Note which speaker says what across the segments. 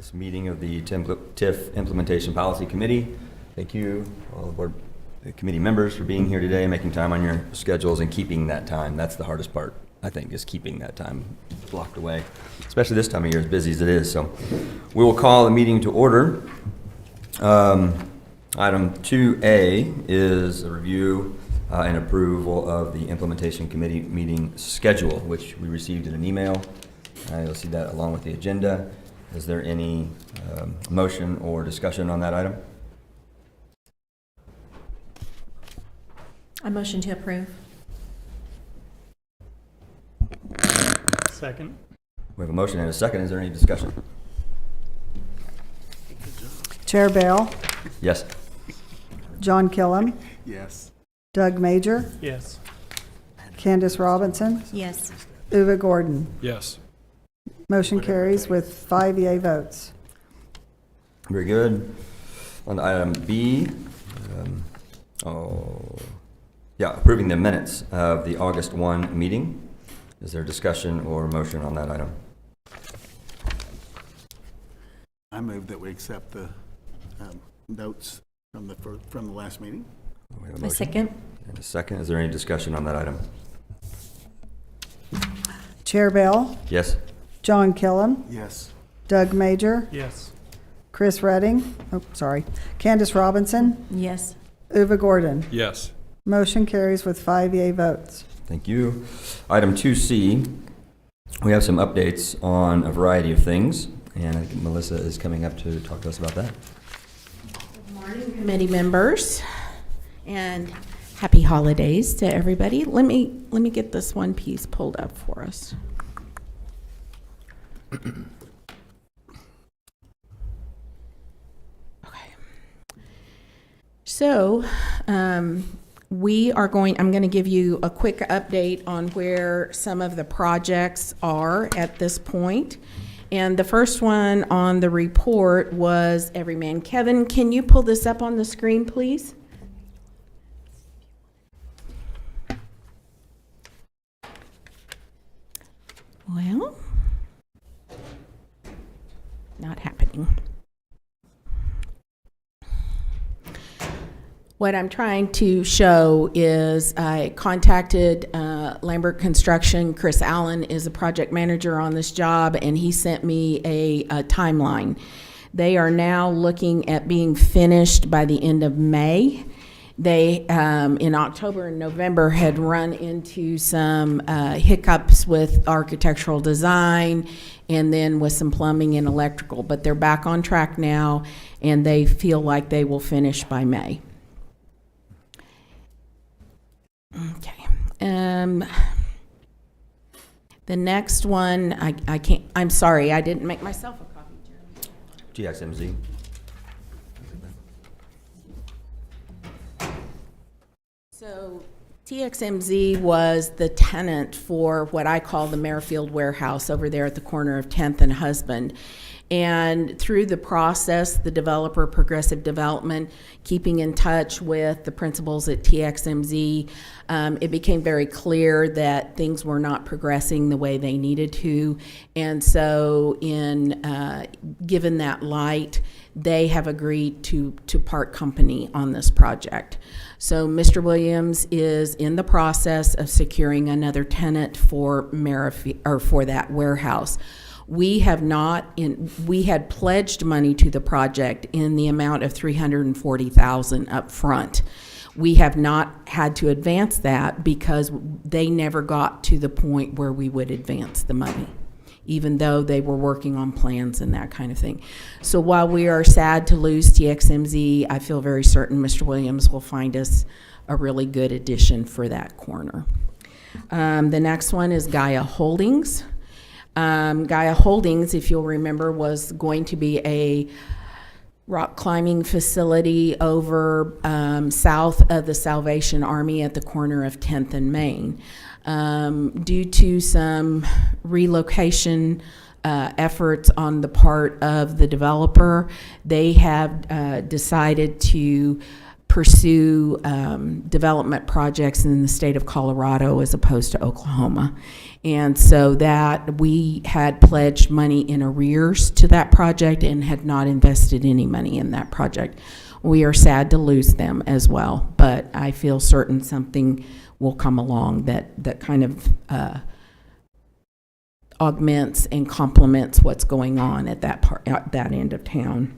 Speaker 1: this meeting of the TIF Implementation Policy Committee. Thank you, all the board committee members, for being here today, making time on your schedules and keeping that time. That's the hardest part, I think, is keeping that time blocked away, especially this time of year, as busy as it is. So we will call the meeting to order. Item 2A is a review and approval of the Implementation Committee meeting schedule, which we received in an email. You'll see that along with the agenda. Is there any motion or discussion on that item?
Speaker 2: I motion to approve.
Speaker 3: Second.
Speaker 1: We have a motion and a second. Is there any discussion?
Speaker 4: Chair Bell,
Speaker 1: Yes.
Speaker 4: John Killam,
Speaker 5: Yes.
Speaker 4: Doug Major,
Speaker 3: Yes.
Speaker 4: Candace Robinson,
Speaker 2: Yes.
Speaker 4: Uwe Gordon.
Speaker 3: Yes.
Speaker 4: Motion carries with 5 yea votes.
Speaker 1: Very good. On item B, approving the minutes of the August 1 meeting. Is there discussion or motion on that item?
Speaker 5: I move that we accept the notes from the last meeting.
Speaker 1: We have a
Speaker 2: I
Speaker 1: motion
Speaker 2: second.
Speaker 1: and a second. Is there any discussion on that item?
Speaker 4: Chair Bell,
Speaker 1: Yes.
Speaker 4: John Killam,
Speaker 5: Yes.
Speaker 4: Doug Major,
Speaker 3: Yes.
Speaker 4: Chris Redding, Candace Robinson,
Speaker 2: Yes.
Speaker 4: Uwe Gordon.
Speaker 3: Yes.
Speaker 4: Motion carries with 5 yea votes.
Speaker 1: Thank you. Item 2C, we have some updates on a variety of things, and I think Melissa is coming up to talk to us about that.
Speaker 6: Good morning, committee members, and happy holidays to everybody. Let me get this one piece pulled up for us. Okay. So, I'm going to give you a quick update on where some of the projects are at this point. And the first one on the report was Everyman. Kevin, can you pull this up on the screen, please? Well, not happening. What I'm trying to show is I contacted Lambert Construction. Chris Allen is a project manager on this job, and he sent me a timeline. They are now looking at being finished by the end of May. They, in October and November, had run into some hiccups with architectural design and then with some plumbing and electrical, but they're back on track now, and they feel like they will finish by May. Okay. The next one, I can't, I'm sorry, I didn't make myself a copy, Jeremy.
Speaker 1: TXMZ.
Speaker 6: So TXMZ was the tenant for what I call the Merrifield Warehouse over there at the corner of 10th and Husband. And through the process, the developer, Progressive Development, keeping in touch with the principals at TXMZ, it became very clear that things were not progressing the way they needed to. And so given that light, they have agreed to part company on this project. So Mr. Williams is in the process of securing another tenant for for that warehouse. We had pledged money to the project in the amount of $340,000 up front. We have not had to advance that because they never got to the point where we would advance the money, even though they were working on plans and that kind of thing. So while we are sad to lose TXMZ, I feel very certain Mr. Williams will find us a really good addition for that corner. The next one is Gaia Holdings. Gaia Holdings, if you'll remember, was going to be a rock climbing facility over south of the Salvation Army at the corner of 10th and Main. Due to some relocation efforts on the part of the developer, they have decided to pursue development projects in the state of Colorado as opposed to Oklahoma. And so that we had pledged money in arrears to that project and had not invested any money in that project. We are sad to lose them as well, but I feel certain something will come along that kind of augments and complements what's going on at that end of town.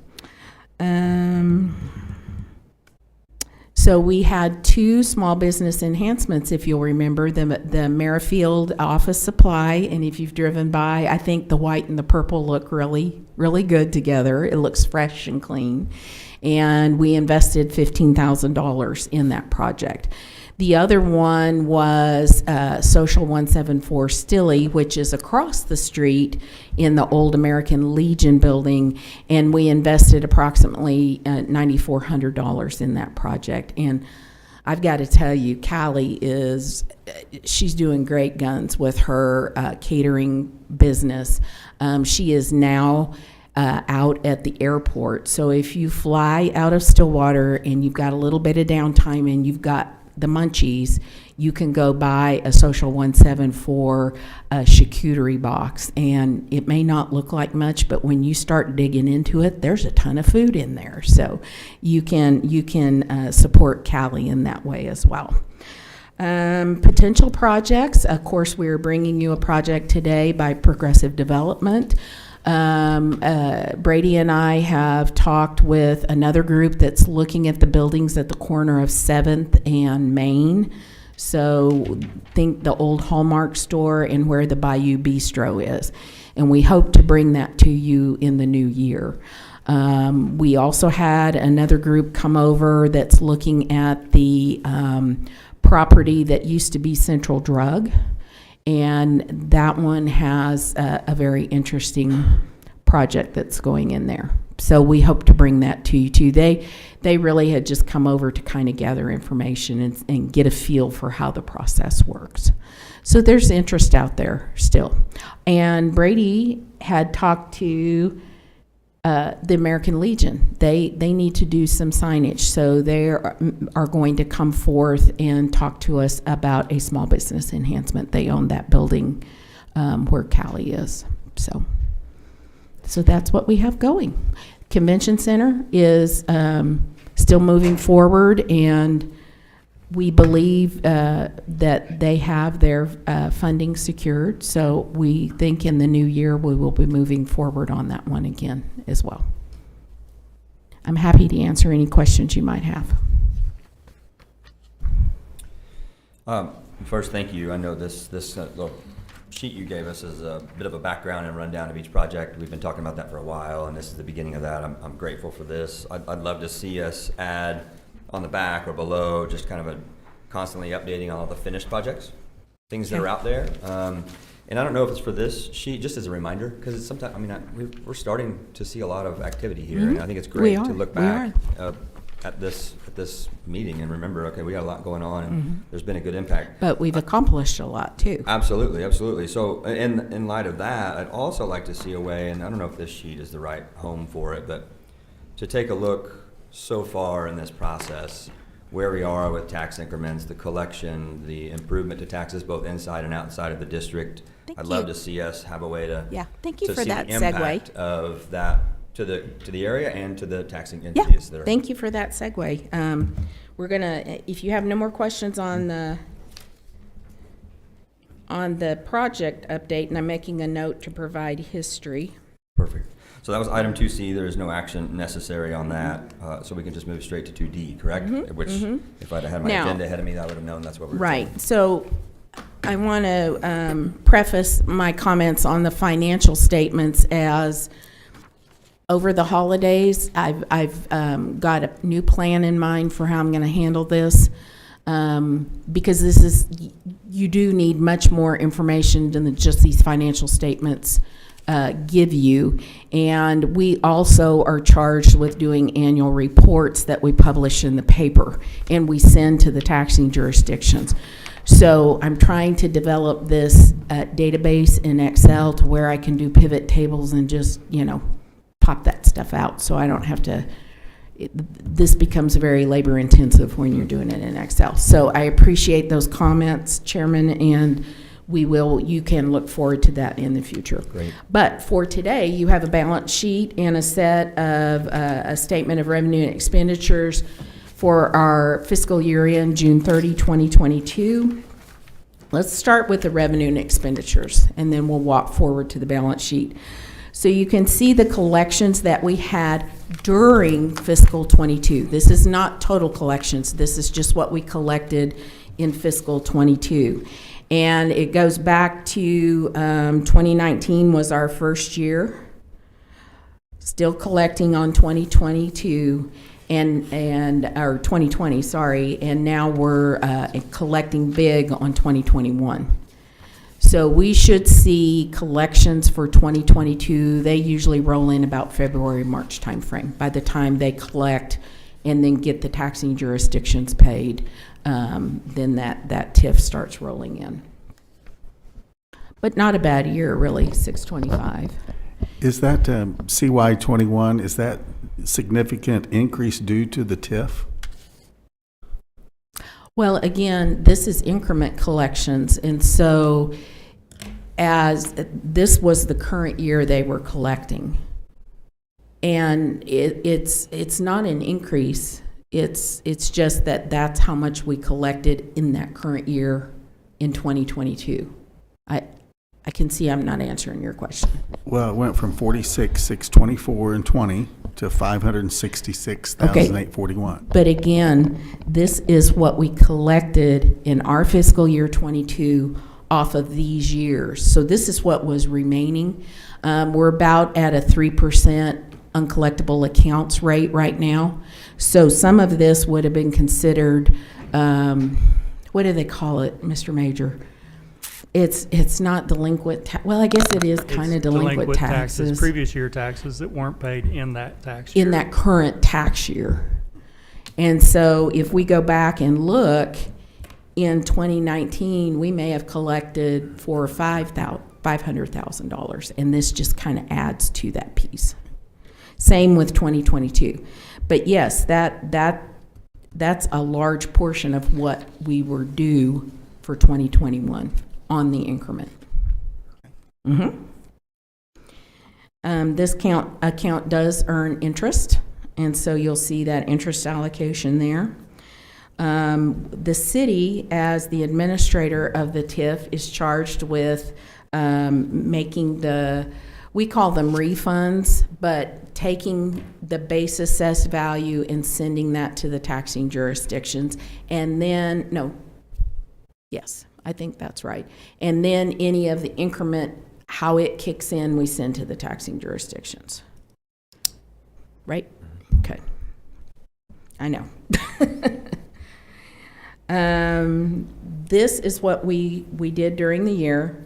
Speaker 6: So we had 2 small business enhancements, if you'll remember, the Merrifield office supply, and if you've driven by, I think the white and the purple look really, really good together. It looks fresh and clean, and we invested $15,000 in that project. The other one was Social 174 Stilly, which is across the street in the old American Legion building, and we invested approximately $9,400 in that project. And I've got to tell you, Callie she's doing great guns with her catering business. She is now out at the airport. So if you fly out of Stillwater and you've got a little bit of downtime and you've got the munchies, you can go buy a Social 174 charcuterie box, and it may not look like much, but when you start digging into it, there's a ton of food in there. So you can support Callie in that way as well. Potential projects, of course, we're bringing you a project today by Progressive Development. Brady and I have talked with another group that's looking at the buildings at the corner of 7th and Main. So think the old Hallmark store and where the Bayou Bistro is. And we hope to bring that to you in the new year. We also had another group come over that's looking at the property that used to be Central Drug. And that one has a very interesting project that's going in there. So we hope to bring that to you too. They really had just come over to kind of gather information and get a feel for how the process works. So there's interest out there still. And Brady had talked to the American Legion. They need to do some signage, so they are going to come forth and talk to us about a small business enhancement. They own that building where Callie is. So that's what we have going. Convention Center is still moving forward, and we believe that they have their funding secured, so we think in the new year we will be moving forward on that one again as well. I'm happy to answer any questions you might have.
Speaker 1: First, thank you. I know this little sheet you gave us is a bit of a background and rundown of each project. We've been talking about that for a while, and this is the beginning of that. I'm grateful for this. I'd love to see us add on the back or below, just kind of a constantly updating on all the finished projects, things that are out there. And I don't know if it's for this sheet, just as a reminder, because it's sometimes, we're starting to see a lot of activity here, and I think it's great to look back at this meeting and remember, okay, we got a lot going on, and there's been a good impact.
Speaker 6: But we've accomplished a lot too.
Speaker 1: Absolutely. So in light of that, I'd also like to see a way, and I don't know if this sheet is the right home for it, but to take a look so far in this process, where we are with tax increments, the collection, the improvement to taxes both inside and outside of the district. I'd love to see us have a way to
Speaker 6: thank you for
Speaker 1: see
Speaker 6: that
Speaker 1: the impact
Speaker 6: segue
Speaker 1: of that to the area and to the taxing entities. That are
Speaker 6: thank you for that segue. We're gonna, if you have no more questions on the project update, and I'm making a note to provide history.
Speaker 1: Perfect. So that was item 2C. There is no action necessary on that, so we can just move straight to 2D, correct? Which, if I'd had my agenda ahead of me, I would have known that's what we were
Speaker 6: Right.
Speaker 1: doing.
Speaker 6: So I want to preface my comments on the financial statements as over the holidays, I've got a new plan in mind for how I'm going to handle this. Because you do need much more information than just these financial statements give you. And we also are charged with doing annual reports that we publish in the paper and we send to the taxing jurisdictions. So I'm trying to develop this database in Excel to where I can do pivot tables and just, pop that stuff out so I don't have to. This becomes very labor intensive when you're doing it in Excel. So I appreciate those comments, Chairman, and you can look forward to that in the future.
Speaker 1: Great.
Speaker 6: But for today, you have a balance sheet and a set of a statement of revenue and expenditures for our fiscal year end, June 30, 2022. Let's start with the revenue and expenditures, and then we'll walk forward to the balance sheet. So you can see the collections that we had during fiscal 22. This is not total collections. This is just what we collected in fiscal 22. And it goes back to 2019 was our first year, still collecting on 2022 or 2020, sorry, and now we're collecting big on 2021. So we should see collections for 2022. They usually roll in about February, March timeframe. By the time they collect and then get the taxing jurisdictions paid, then that TIF starts rolling in. But not a bad year, really, 625.
Speaker 5: Is that CY '21, is that significant increase due to the TIF?
Speaker 6: Well, again, this is increment collections, and so as this was the current year they were collecting, and it's not an increase. It's just that that's how much we collected in that current year in 2022. I can see I'm not answering your question.
Speaker 5: Well, it went from 46,624 in 20 to 566,841.
Speaker 6: But again, this is what we collected in our fiscal year 22 off of these years. So this is what was remaining. We're about at a 3% uncollectible accounts rate right now. So some of this would have been considered, what do they call it, Mr. Major? It's not delinquent, well, I guess it is kind of delinquent taxes.
Speaker 2: Previous year taxes that weren't paid in that tax year.
Speaker 6: In that current tax year. And so if we go back and look, in 2019, we may have collected $4,000 or $500,000, and this just kind of adds to that piece. Same with 2022. But yes, that's a large portion of what we were due for 2021 on the increment. This account does earn interest, and so you'll see that interest allocation there. The city, as the administrator of the TIF, is charged with making we call them refunds, but taking the base assessed value and sending that to the taxing jurisdictions. And then, yes, I think that's right. And then any of the increment, how it kicks in, we send to the taxing jurisdictions. Right? Okay. I know. This is what we did during the year.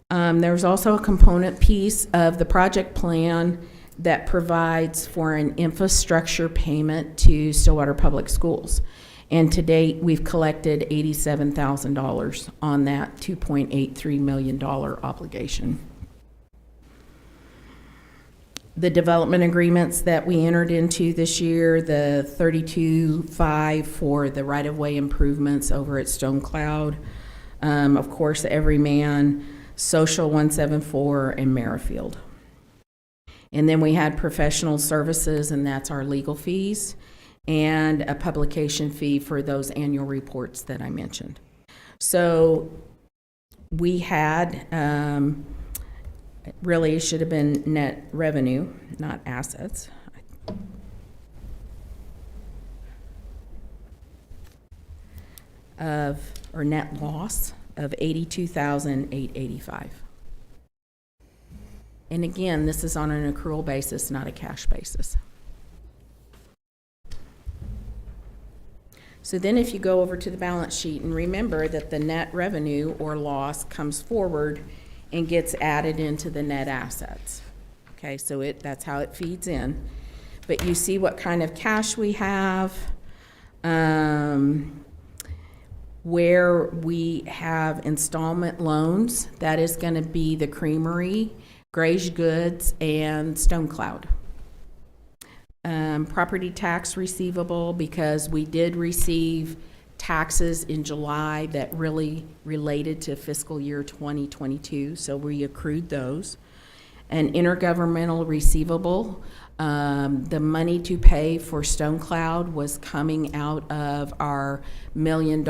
Speaker 6: There's also a component piece of the project plan that provides for an infrastructure payment to Stillwater Public Schools. And to date, we've collected $87,000 on that $2.83 million obligation. The development agreements that we entered into this year, the 32.5 for the right-of-way improvements over at Stone Cloud, of course, Everyman, Social 174, and Merrifield. And then we had professional services, and that's our legal fees, and a publication fee for those annual reports that I mentioned. So we had, really it should have been net revenue, not assets. Or net loss of $82,885. And again, this is on an accrual basis, not a cash basis. So then if you go over to the balance sheet and remember that the net revenue or loss comes forward and gets added into the net assets. Okay, so that's how it feeds in. But you see what kind of cash we have, where we have installment loans. That is going to be the Creamery, Gray's Goods, and Stone Cloud. Property tax receivable, because we did receive taxes in July that really related to fiscal year 2022, so we accrued those. An intergovernmental receivable, the money to pay for Stone Cloud was coming out of our $1 million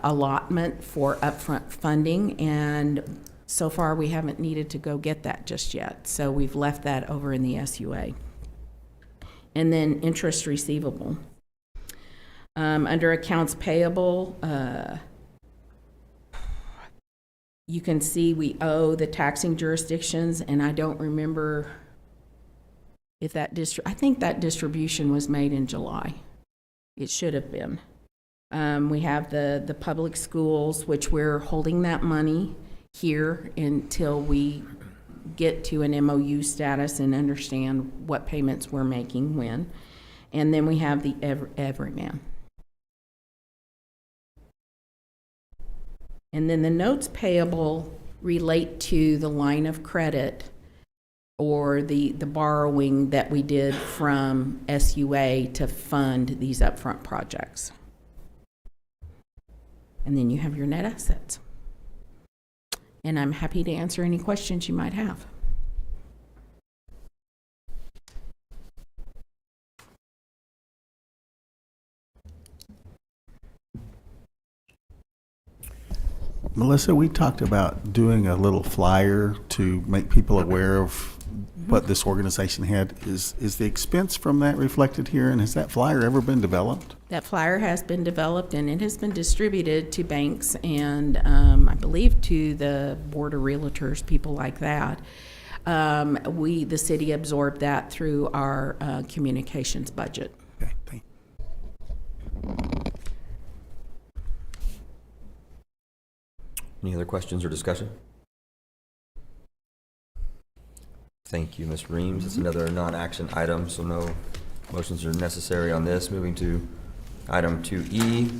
Speaker 6: allotment for upfront funding, and so far we haven't needed to go get that just yet, so we've left that over in the SUA. And then interest receivable. Under accounts payable, you can see we owe the taxing jurisdictions, and I don't remember if that I think that distribution was made in July. It should have been. We have the public schools, which we're holding that money here until we get to an MOU status and understand what payments we're making when. And then we have the everyman. And then the notes payable relate to the line of credit or the borrowing that we did from SUA to fund these upfront projects. And then you have your net assets. And I'm happy to answer any questions you might have.
Speaker 5: Melissa, we talked about doing a little flyer to make people aware of what this organization had. Is the expense from that reflected here, and has that flyer ever been developed?
Speaker 6: That flyer has been developed and it has been distributed to banks and I believe to the board of realtors, people like that. The city absorbed that through our communications budget.
Speaker 5: Okay, thank you.
Speaker 1: Any other questions or discussion? Thank you, Ms. Reams. It's another non-action item, so no motions are necessary on this. Moving to item 2E, we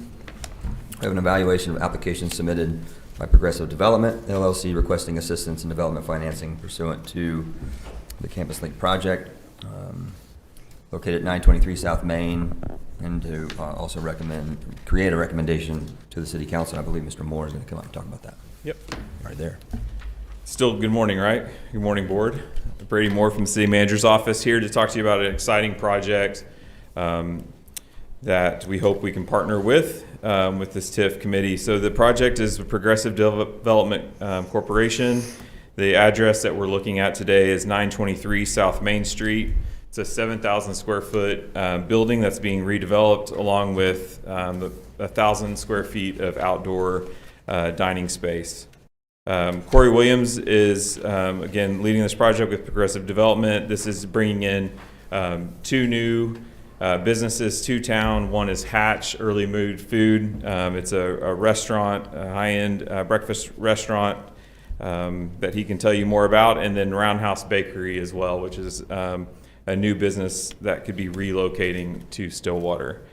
Speaker 1: have an evaluation of applications submitted by Progressive Development, LLC, requesting assistance in development financing pursuant to the Campus Link project, located at 923 South Main, and to also create a recommendation to the City Council. I believe Mr. Moore is going to come up and talk about that.
Speaker 3: Yep.
Speaker 1: Right there.
Speaker 3: Still good morning, right? Good morning, board. Brady Moore from the City Manager's Office here to talk to you about an exciting project that we hope we can partner with this TIF committee. So the project is Progressive Development Corporation. The address that we're looking at today is 923 South Main Street. It's a 7,000 square foot building that's being redeveloped along with 1,000 square feet of outdoor dining space. Corey Williams is, again, leading this project with Progressive Development. This is bringing in 2 new businesses to town. One is Hatch Early Mood Food. It's a restaurant, a high-end breakfast restaurant that he can tell you more about, and then Roundhouse Bakery as well, which is a new business that could be relocating to Stillwater.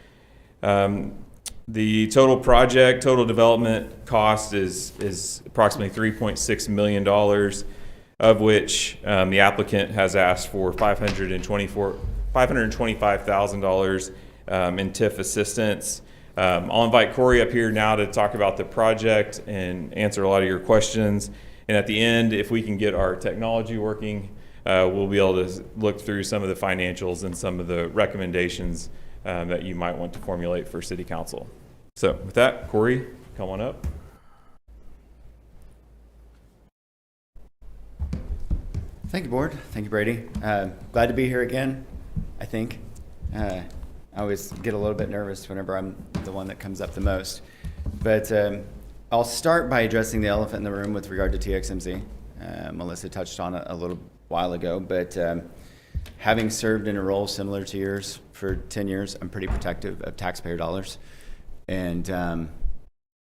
Speaker 3: The total development cost is approximately $3.6 million, of which the applicant has asked for $525,000 in TIF assistance. I'll invite Corey up here now to talk about the project and answer a lot of your questions. And at the end, if we can get our technology working, we'll be able to look through some of the financials and some of the recommendations that you might want to formulate for City Council. So with that, Corey, come on up.
Speaker 7: Thank you, board. Thank you, Brady. Glad to be here again, I think. I always get a little bit nervous whenever I'm the one that comes up the most. But I'll start by addressing the elephant in the room with regard to TXMZ. Melissa touched on it a little while ago, but having served in a role similar to yours for 10 years, I'm pretty protective of taxpayer dollars. And, in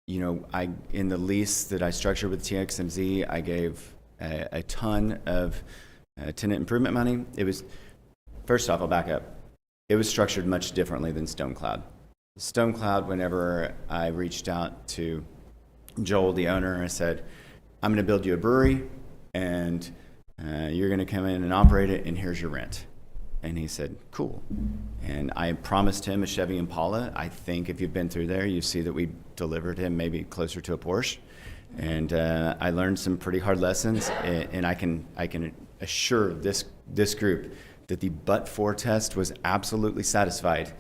Speaker 7: the lease that I structured with TXMZ, I gave a ton of tenant improvement money. It was, first off, I'll back up. It was structured much differently than Stone Cloud. Stone Cloud, whenever I reached out to Joel, the owner, I said, I'm going to build you a brewery, and you're going to come in and operate it, and here's your rent. And he said, cool. And I promised him a Chevy Impala. I think if you've been through there, you see that we delivered him maybe closer to a Porsche. And I learned some pretty hard lessons, and I can assure this group that the but-for test was absolutely satisfied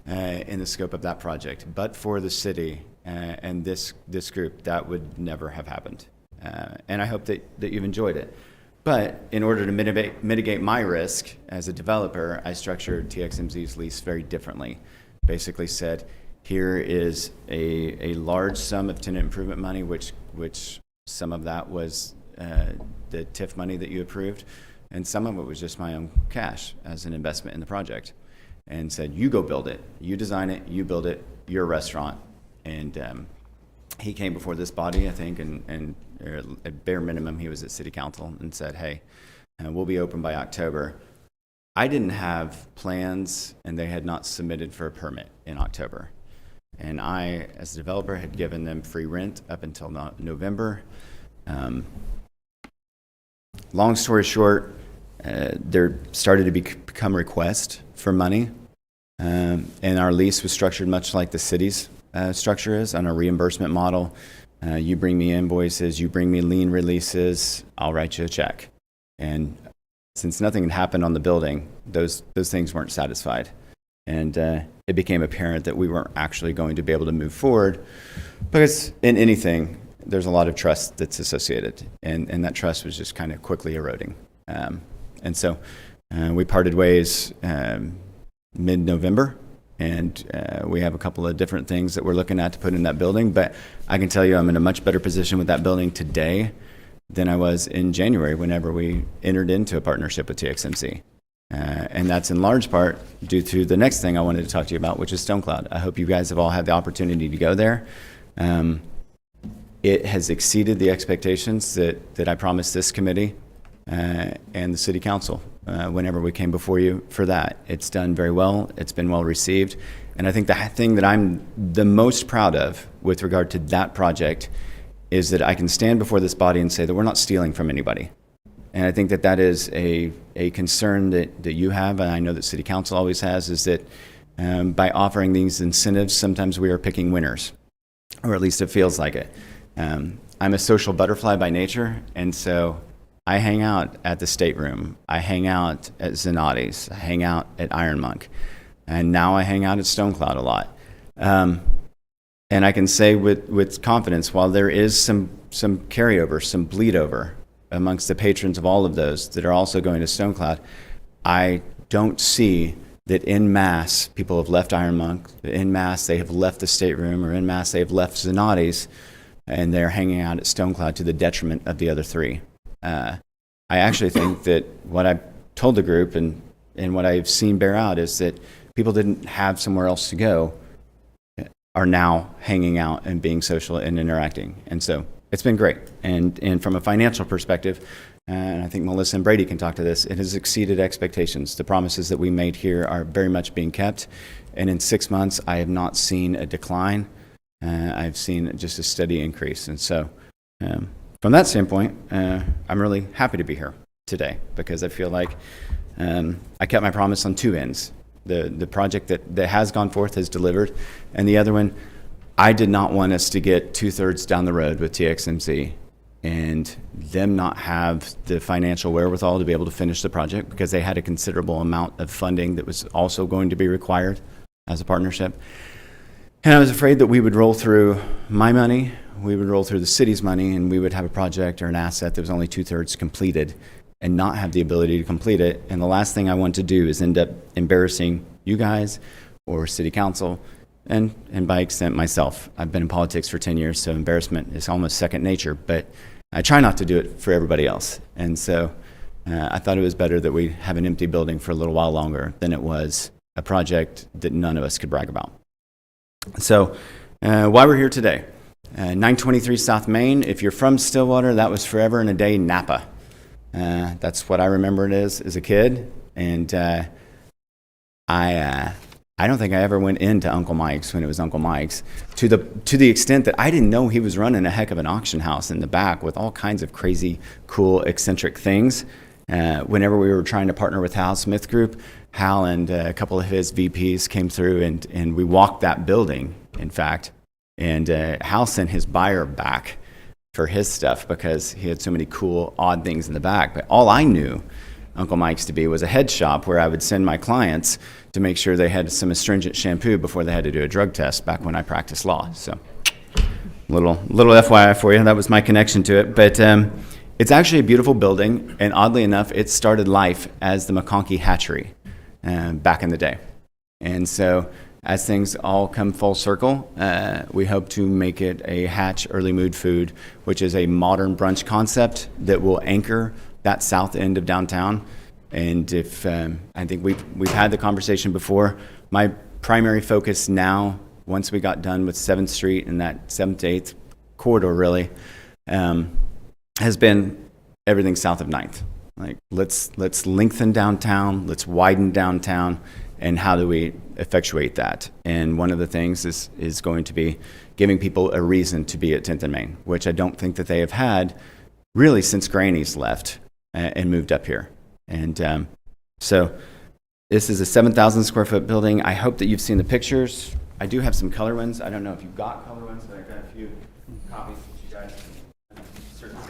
Speaker 7: in the scope of that project. But for the city and this group, that would never have happened. And I hope that you've enjoyed it. But in order to mitigate my risk as a developer, I structured TXMZ's lease very differently. Basically said, here is a large sum of tenant improvement money, which some of that was the TIF money that you approved, and some of it was just my own cash as an investment in the project. And said, you go build it, you design it, you build it, you're a restaurant. And he came before this body, I think, and at bare minimum, he was at city council and said, hey, we'll be open by October. I didn't have plans, and they had not submitted for a permit in October. And I, as a developer, had given them free rent up until November. Long story short, there started to become requests for money, and our lease was structured much like the city's structure is, on a reimbursement model. You bring me invoices, you bring me lien releases, I'll write you a check. And since nothing had happened on the building, those things weren't satisfied. And it became apparent that we weren't actually going to be able to move forward, because in anything, there's a lot of trust that's associated, and that trust was just kind of quickly eroding. And so we parted ways mid-November, and we have a couple of different things that we're looking at to put in that building. But I can tell you I'm in a much better position with that building today than I was in January whenever we entered into a partnership with TXMC. And that's in large part due to the next thing I wanted to talk to you about, which is StoneCloud. I hope you guys have all had the opportunity to go there. It has exceeded the expectations that I promised this committee and the city council whenever we came before you for that. It's done very well. It's been well received. And I think the thing that I'm the most proud of with regard to that project is that I can stand before this body and say that we're not stealing from anybody. And I think that is a concern that you have, and I know that city council always has, is that by offering these incentives, sometimes we are picking winners, or at least it feels like it. I'm a social butterfly by nature, and so I hang out at the Stateroom, I hang out at Zanotti's, I hang out at Iron Monk, and now I hang out at StoneCloud a lot. And I can say with confidence, while there is some carryover, some bleed over amongst the patrons of all of those that are also going to StoneCloud, I don't see that en masse people have left Iron Monk, en masse they have left the Stateroom, or en masse they have left Zanotti's, and they're hanging out at StoneCloud to the detriment of the other three. I actually think that what I told the group and what I've seen bear out is that people didn't have somewhere else to go are now hanging out and being social and interacting. And so it's been great. And from a financial perspective, and I think Melissa and Brady can talk to this, it has exceeded expectations. The promises that we made here are very much being kept. And in 6 months, I have not seen a decline. I've seen just a steady increase. And so from that standpoint, I'm really happy to be here today, because I feel like I kept my promise on two ends. The project that has gone forth has delivered, and the other one, I did not want us to get 2/3 down the road with TXMC and them not have the financial wherewithal to be able to finish the project, because they had a considerable amount of funding that was also going to be required as a partnership. And I was afraid that we would roll through my money, we would roll through the city's money, and we would have a project or an asset that was only 2/3 completed and not have the ability to complete it. And the last thing I want to do is end up embarrassing you guys or city council, and by extent myself. I've been in politics for 10 years, so embarrassment is almost second nature, but I try not to do it for everybody else. And so I thought it was better that we have an empty building for a little while longer than it was a project that none of us could brag about. So why we're here today, 923 South Main. If you're from Stillwater, that was forever and a day Napa. That's what I remember it as a kid. And I don't think I ever went into Uncle Mike's when it was Uncle Mike's, to the extent that I didn't know he was running a heck of an auction house in the back with all kinds of crazy, cool, eccentric things. Whenever we were trying to partner with Hal Smith Group, Hal and a couple of his VPs came through and we walked that building, in fact, and Hal sent his buyer back for his stuff because he had so many cool, odd things in the back. But all I knew Uncle Mike's to be was a head shop where I would send my clients to make sure they had some astringent shampoo before they had to do a drug test back when I practiced law. So little FYI for you, that was my connection to it. But it's actually a beautiful building, and oddly enough, it started life as the McConkey Hatchery back in the day. And so as things all come full circle, we hope to make it a Hatch Early Mood Food, which is a modern brunch concept that will anchor that south end of downtown. And if I think we've had the conversation before, my primary focus now, once we got done with 7th Street and that 7th to 8th corridor really, has been everything south of 9th. Like, let's lengthen downtown, let's widen downtown, and how do we effectuate that? And one of the things is going to be giving people a reason to be at 10th and Main, which I don't think that they have had really since Granny's left and moved up here. And so this is a 7,000 square foot building. I hope that you've seen the pictures. I do have some color ones. I don't know if you've got color ones, but I've got a few copies that you guys can certainly.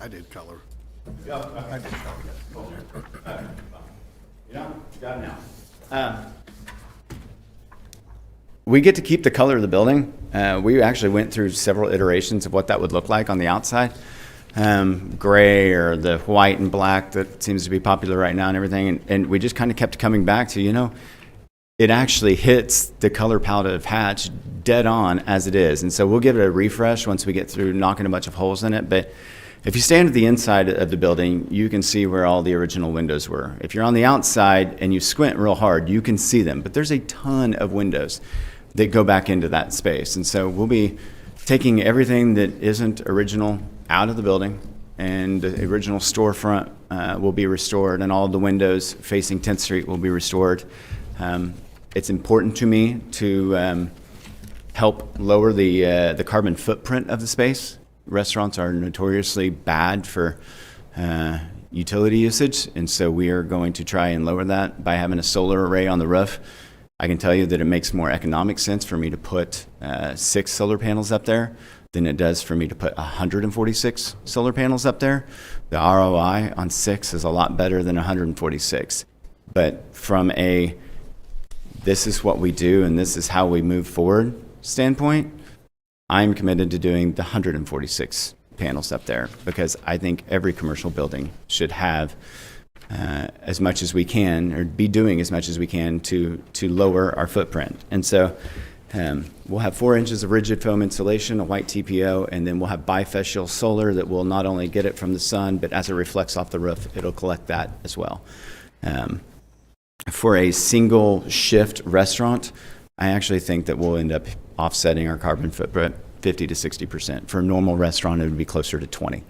Speaker 5: I did color.
Speaker 7: I did color. You got it now. We get to keep the color of the building. We actually went through several iterations of what that would look like on the outside. Gray or the white and black that seems to be popular right now and everything. And we just kind of kept coming back to, it actually hits the color palette of Hatch dead on as it is. And so we'll give it a refresh once we get through knocking a bunch of holes in it. But if you stand at the inside of the building, you can see where all the original windows were. If you're on the outside and you squint real hard, you can see them. But there's a ton of windows that go back into that space. And so we'll be taking everything that isn't original out of the building, and the original storefront will be restored, and all the windows facing 10th Street will be restored. It's important to me to help lower the carbon footprint of the space. Restaurants are notoriously bad for utility usage, and so we are going to try and lower that by having a solar array on the roof. I can tell you that it makes more economic sense for me to put 6 solar panels up there than it does for me to put 146 solar panels up there. The ROI on 6 is a lot better than 146. But from a this is what we do and this is how we move forward standpoint, I'm committed to doing the 146 panels up there, because I think every commercial building should have as much as we can, or be doing as much as we can to lower our footprint. And so we'll have 4 inches of rigid foam insulation, a white TPO, and then we'll have bifacial solar that will not only get it from the sun, but as it reflects off the roof, it'll collect that as well. For a single shift restaurant, I actually think that we'll end up offsetting our carbon footprint 50 to 60%. For a normal restaurant, it would be closer to 20.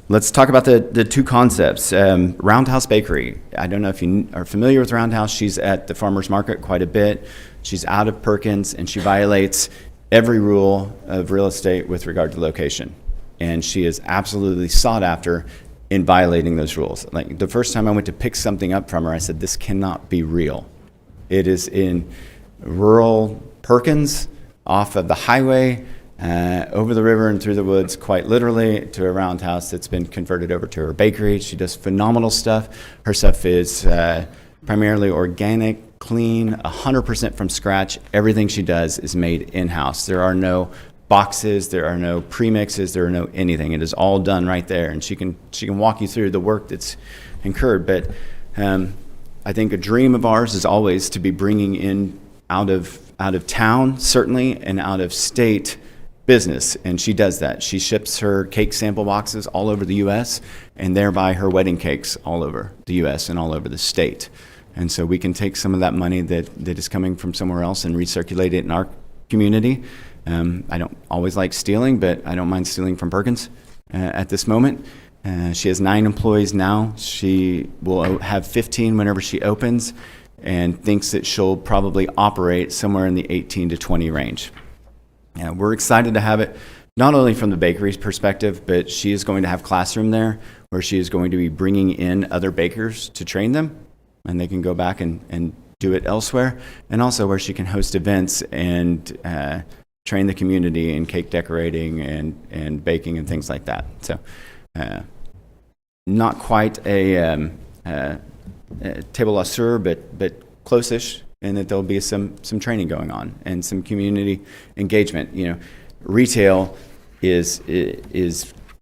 Speaker 7: Let's talk about the 2 concepts. Roundhouse Bakery. I don't know if you are familiar with Roundhouse. She's at the farmer's market quite a bit. She's out of Perkins, and she violates every rule of real estate with regard to location. And she is absolutely sought after in violating those rules. Like, the first time I went to pick something up from her, I said, this cannot be real. It is in rural Perkins, off of the highway, over the river and through the woods, quite literally, to a roundhouse that's been converted over to her bakery. She does phenomenal stuff. Her stuff is primarily organic, clean, 100% from scratch. Everything she does is made in-house. There are no boxes, there are no premixes, there are no anything. It is all done right there, and she can walk you through the work that's incurred. But I think a dream of ours is always to be bringing in out of town, certainly, and out of state business, and she does that. She ships her cake sample boxes all over the U.S., and thereby her wedding cakes all over the U.S. and all over the state. And so we can take some of that money that is coming from somewhere else and recirculate it in our community. I don't always like stealing, but I don't mind stealing from Perkins at this moment. She has 9 employees now. She will have 15 whenever she opens, and thinks that she'll probably operate somewhere in the 18 to 20 range. We're excited to have it not only from the bakery's perspective, but she is going to have classroom there where she is going to be bringing in other bakers to train them, and they can go back and do it elsewhere, and also where she can host events and train the community in cake decorating and baking and things like that. So not quite a table au sueur, but close-ish, and that there'll be some training going on and some community engagement. You know, retail is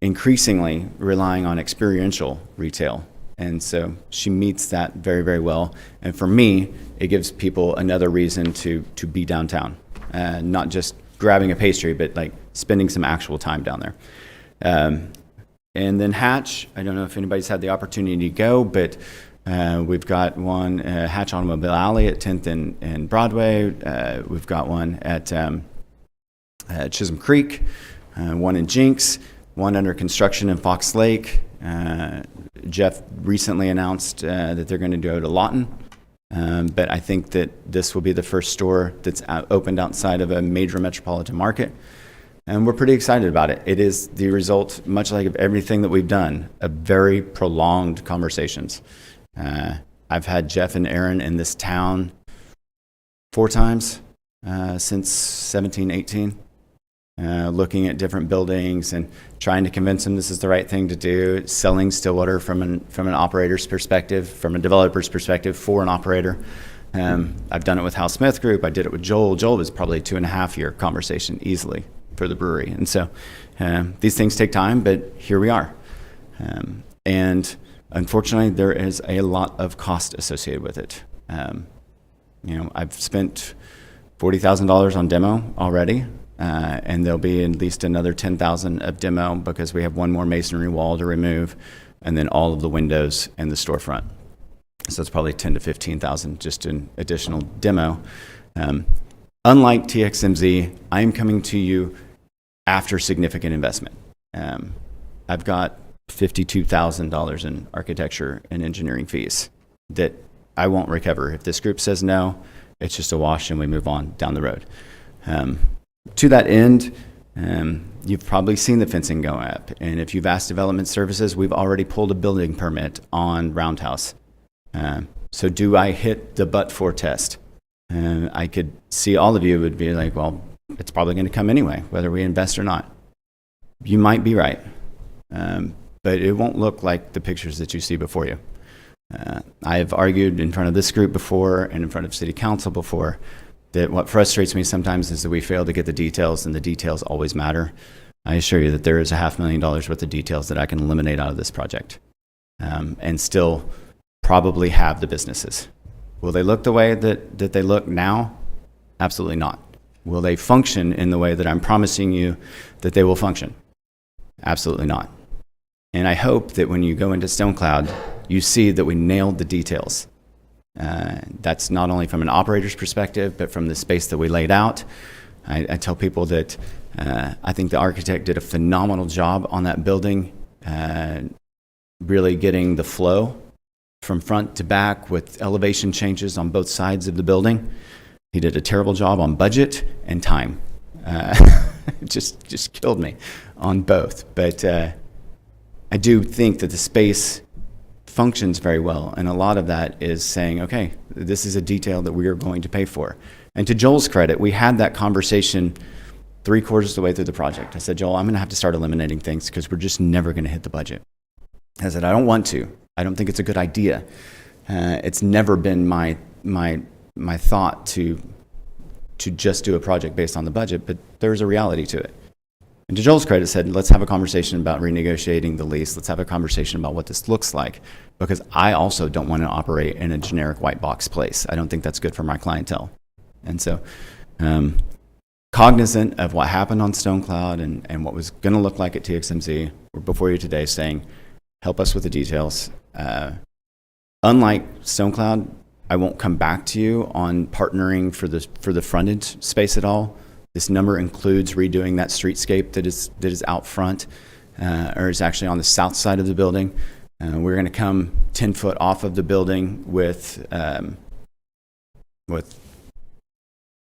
Speaker 7: increasingly relying on experiential retail, and so she meets that very, very well. And for me, it gives people another reason to be downtown, not just grabbing a pastry, but like spending some actual time down there. And then Hatch, I don't know if anybody's had the opportunity to go, but we've got one, Hatch Automobile Alley at 10th and Broadway. We've got one at Chisholm Creek, one in Jinx, one under construction in Fox Lake. Jeff recently announced that they're going to go to Lawton. But I think that this will be the first store that's opened outside of a major metropolitan market. And we're pretty excited about it. It is the result, much like of everything that we've done, of very prolonged conversations. I've had Jeff and Aaron in this town 4 times since 17, 18, looking at different buildings and trying to convince them this is the right thing to do, selling Stillwater from an operator's perspective, from a developer's perspective for an operator. I've done it with Hal Smith Group. I did it with Joel. Joel was probably a 2.5-year conversation easily for the brewery. And so these things take time, but here we are. And unfortunately, there is a lot of cost associated with it. You know, I've spent $40,000 on demo already, and there'll be at least another $10,000 of demo because we have one more masonry wall to remove, and then all of the windows and the storefront. So it's probably $10,000 to $15,000 just in additional demo. Unlike TXMZ, I am coming to you after significant investment. I've got $52,000 in architecture and engineering fees that I won't recover. If this group says no, it's just a wash and we move on down the road. To that end, you've probably seen the fencing go up. And if you've asked Development Services, we've already pulled a building permit on Roundhouse. So do I hit the but-for test? I could see all of you would be like, well, it's probably going to come anyway, whether we invest or not. You might be right, but it won't look like the pictures that you see before you. I have argued in front of this group before and in front of City Council before that what frustrates me sometimes is that we fail to get the details, and the details always matter. I assure you that there is $500,000 worth of details that I can eliminate out of this project and still probably have the businesses. Will they look the way that they look now? Absolutely not. Will they function in the way that I'm promising you that they will function? Absolutely not. And I hope that when you go into StoneCloud, you see that we nailed the details. That's not only from an operator's perspective, but from the space that we laid out. I tell people that I think the architect did a phenomenal job on that building, really getting the flow from front to back with elevation changes on both sides of the building. He did a terrible job on budget and time. Just killed me on both. But I do think that the space functions very well, and a lot of that is saying, okay, this is a detail that we are going to pay for. And to Joel's credit, we had that conversation 3/4 of the way through the project. I said, Joel, I'm going to have to start eliminating things because we're just never going to hit the budget. I said, I don't want to. I don't think it's a good idea. It's never been my thought to just do a project based on the budget, but there's a reality to it. And to Joel's credit, said, let's have a conversation about renegotiating the lease. Let's have a conversation about what this looks like, because I also don't want to operate in a generic white box place. I don't think that's good for my clientele. And so cognizant of what happened on StoneCloud and what was going to look like at TXMZ, we're before you today saying, help us with the details. Unlike StoneCloud, I won't come back to you on partnering for the frontage space at all. This number includes redoing that streetscape that is out front, or is actually on the south side of the building. We're going to come 10 foot off of the building with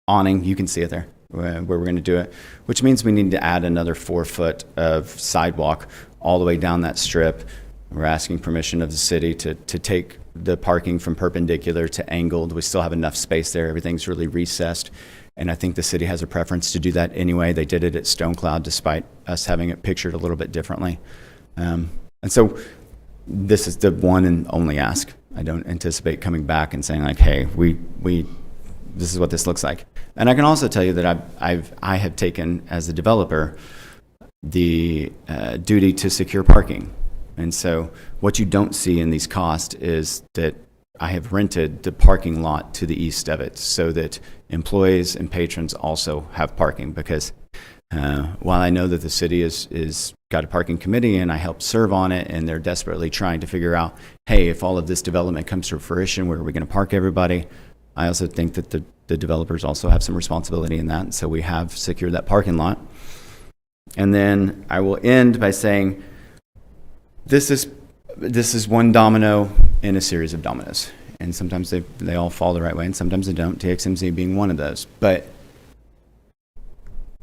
Speaker 7: awning. You can see it there. where we're going to do it, which means we need to add another 4 foot of sidewalk all the way down that strip. We're asking permission of the city to take the parking from perpendicular to angled. We still have enough space there. Everything's really recessed. And I think the city has a preference to do that anyway. They did it at Stone Cloud despite us having it pictured a little bit differently. And so this is the one and only ask. I don't anticipate coming back and saying like, hey, this is what this looks like. And I can also tell you that I have taken as a developer the duty to secure parking. And so what you don't see in these costs is that I have rented the parking lot to the east of it so that employees and patrons also have parking, because while I know that the city is got a parking committee and I help serve on it, and they're desperately trying to figure out, hey, if all of this development comes to fruition, where are we going to park everybody? I also think that the developers also have some responsibility in that. And so we have secured that parking lot. And then I will end by saying this is one domino in a series of dominoes. And sometimes they all fall the right way, and sometimes they don't, TXMZ being one of those. But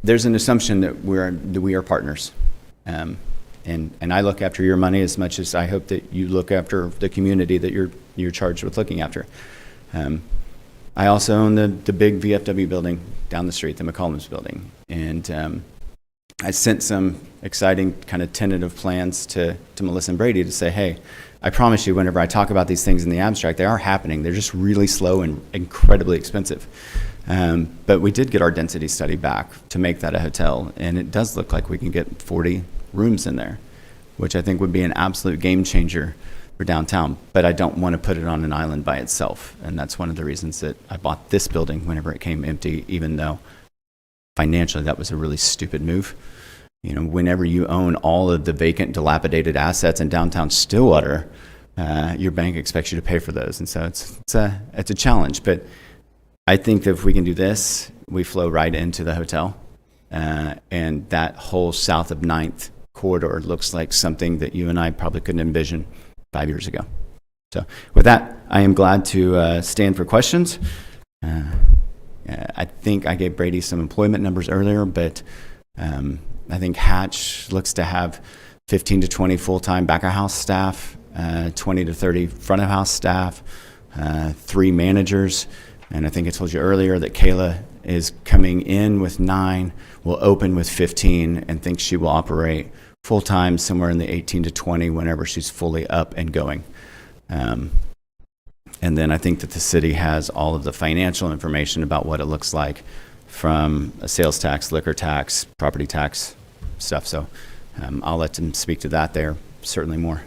Speaker 7: there's an assumption that we are partners. And I look after your money as much as I hope that you look after the community that you're charged with looking after. I also own the big VFW building down the street, the McCollum's building. And I sent some exciting kind of tentative plans to Melissa and Brady to say, hey, I promise you, whenever I talk about these things in the abstract, they are happening. They're just really slow and incredibly expensive. But we did get our density study back to make that a hotel, and it does look like we can get 40 rooms in there, which I think would be an absolute game changer for downtown. But I don't want to put it on an island by itself, and that's one of the reasons that I bought this building whenever it came empty, even though financially that was a really stupid move. You know, whenever you own all of the vacant, dilapidated assets in downtown Stillwater, your bank expects you to pay for those, and so it's a challenge. But I think that if we can do this, we flow right into the hotel, and that whole south of 9th corridor looks like something that you and I probably couldn't envision 5 years ago. So with that, I am glad to stand for questions. I think I gave Brady some employment numbers earlier, but I think Hatch looks to have 15 to 20 full-time back-of-house staff, 20 to 30 front-of-house staff, 3 managers. And I think I told you earlier that Kayla is coming in with 9, will open with 15, and thinks she will operate full-time somewhere in the 18 to 20 whenever she's fully up and going. And then I think that the city has all of the financial information about what it looks like from a sales tax, liquor tax, property tax stuff. So I'll let them speak to that. They're certainly more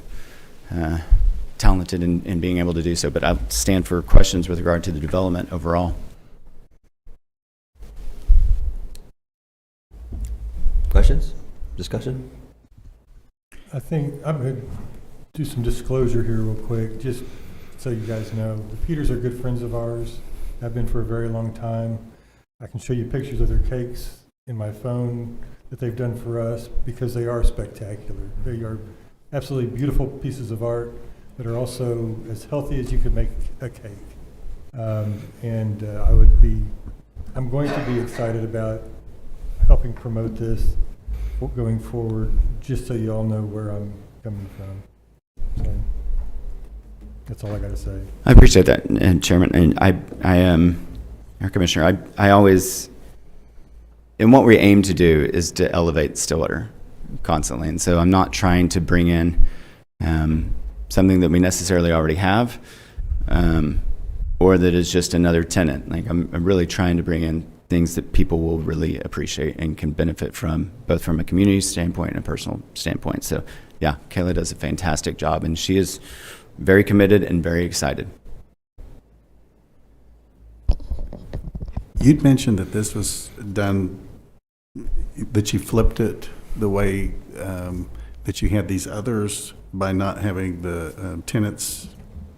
Speaker 7: talented in being able to do so. But I'll stand for questions with regard to the development overall.
Speaker 1: Questions? Discussion?
Speaker 8: I think I'm going to do some disclosure here real quick, just so you guys know. The Peters are good friends of ours, have been for a very long time. I can show you pictures of their cakes in my phone that they've done for us, because they are spectacular. They are absolutely beautiful pieces of art that are also as healthy as you could make a cake. I'm going to be excited about helping promote this going forward, just so you all know where I'm coming from. So that's all I got to say.
Speaker 7: I appreciate that, and Chairman, and I am, Commissioner, I always, and what we aim to do is to elevate Stillwater constantly. And so I'm not trying to bring in something that we necessarily already have, or that is just another tenant. Like I'm really trying to bring in things that people will really appreciate and can benefit from, both from a community standpoint and a personal standpoint. So yeah, Kayla does a fantastic job, and she is very committed and very excited.
Speaker 5: You'd mentioned that this was done, that you flipped it the way that you had these others by not having the tenants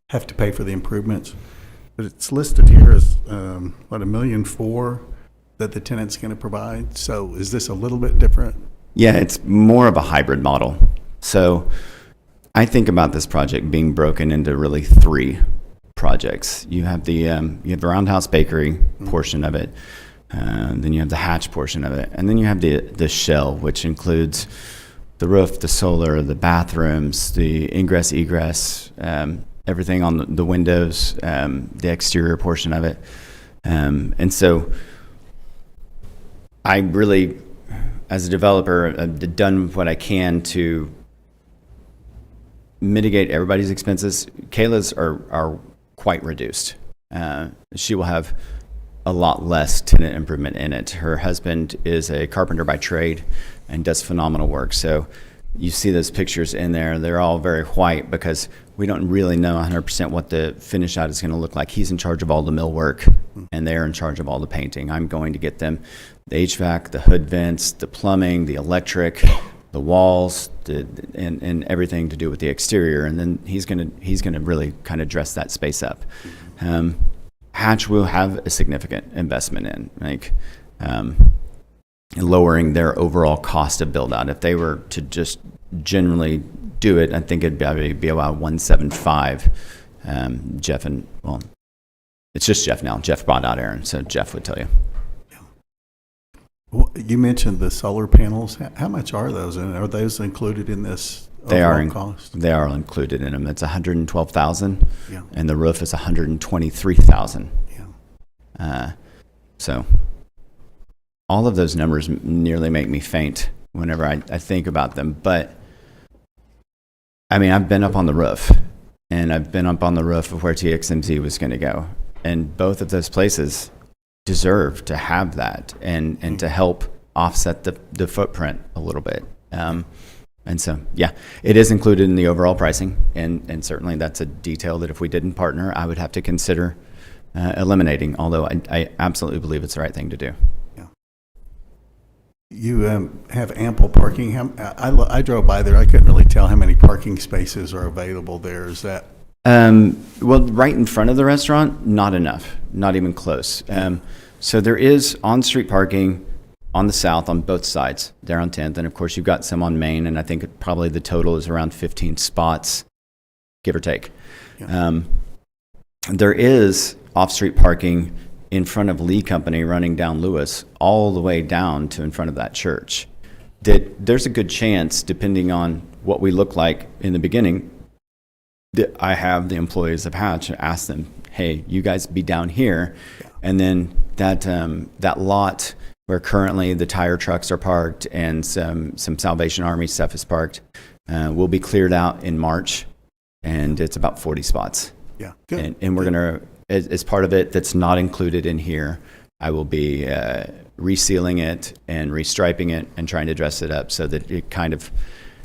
Speaker 5: have to pay for the improvements. But it's listed here as, what, $1.4 million that the tenant's going to provide. So is this a little bit different?
Speaker 7: Yeah, it's more of a hybrid model. So I think about this project being broken into really 3 projects. You have the Roundhouse Bakery portion of it. Then you have the hatch portion of it. And then you have the shell, which includes the roof, the solar, the bathrooms, the ingress, egress, everything on the windows, the exterior portion of it. And so I really, as a developer, I've done what I can to mitigate everybody's expenses. Kayla's are quite reduced. She will have a lot less tenant improvement in it. Her husband is a carpenter by trade and does phenomenal work. So you see those pictures in there. They're all very white because we don't really know 100% what the finish out is going to look like. He's in charge of all the millwork, and they're in charge of all the painting. I'm going to get them the HVAC, the hood vents, the plumbing, the electric, the walls, and everything to do with the exterior. And then he's gonna really kind of dress that space up. Hatch will have a significant investment in, like lowering their overall cost of build out. If they were to just generally do it, I think it'd probably be about 175. Jeff it's just Jeff now. Jeff bought out Aaron, so Jeff would tell you.
Speaker 5: Well, you mentioned the solar panels. How much are those? And are those included in this overall cost?
Speaker 7: They are included in them. It's $112,000,
Speaker 5: Yeah.
Speaker 7: and the roof is $123,000.
Speaker 5: Yeah.
Speaker 7: So all of those numbers nearly make me faint whenever I think about them. But I mean, I've been up on the roof, and I've been up on the roof of where TXMZ was going to go, and both of those places deserve to have that and to help offset the footprint a little bit. And so, yeah, it is included in the overall pricing, and certainly that's a detail that if we didn't partner, I would have to consider eliminating, although I absolutely believe it's the right thing to do.
Speaker 5: Yeah. You have ample parking. I drove by there. I couldn't really tell how many parking spaces are available there. Is that?
Speaker 7: Well, right in front of the restaurant, not enough, not even close. So there is on-street parking on the south on both sides there on 10th. And of course, you've got some on Main, and I think probably the total is around 15 spots, give or take.
Speaker 5: Yeah.
Speaker 7: There is off-street parking in front of Lee Company running down Lewis all the way down to in front of that church. There's a good chance, depending on what we look like in the beginning, that I have the employees of Hatch ask them, hey, you guys be down here. And then that lot where currently the tire trucks are parked and some Salvation Army stuff is parked will be cleared out in March, and it's about 40 spots.
Speaker 5: Yeah, good.
Speaker 7: And we're going to, as part of it that's not included in here, I will be resealing it and restriping it and trying to dress it up so that it kind of,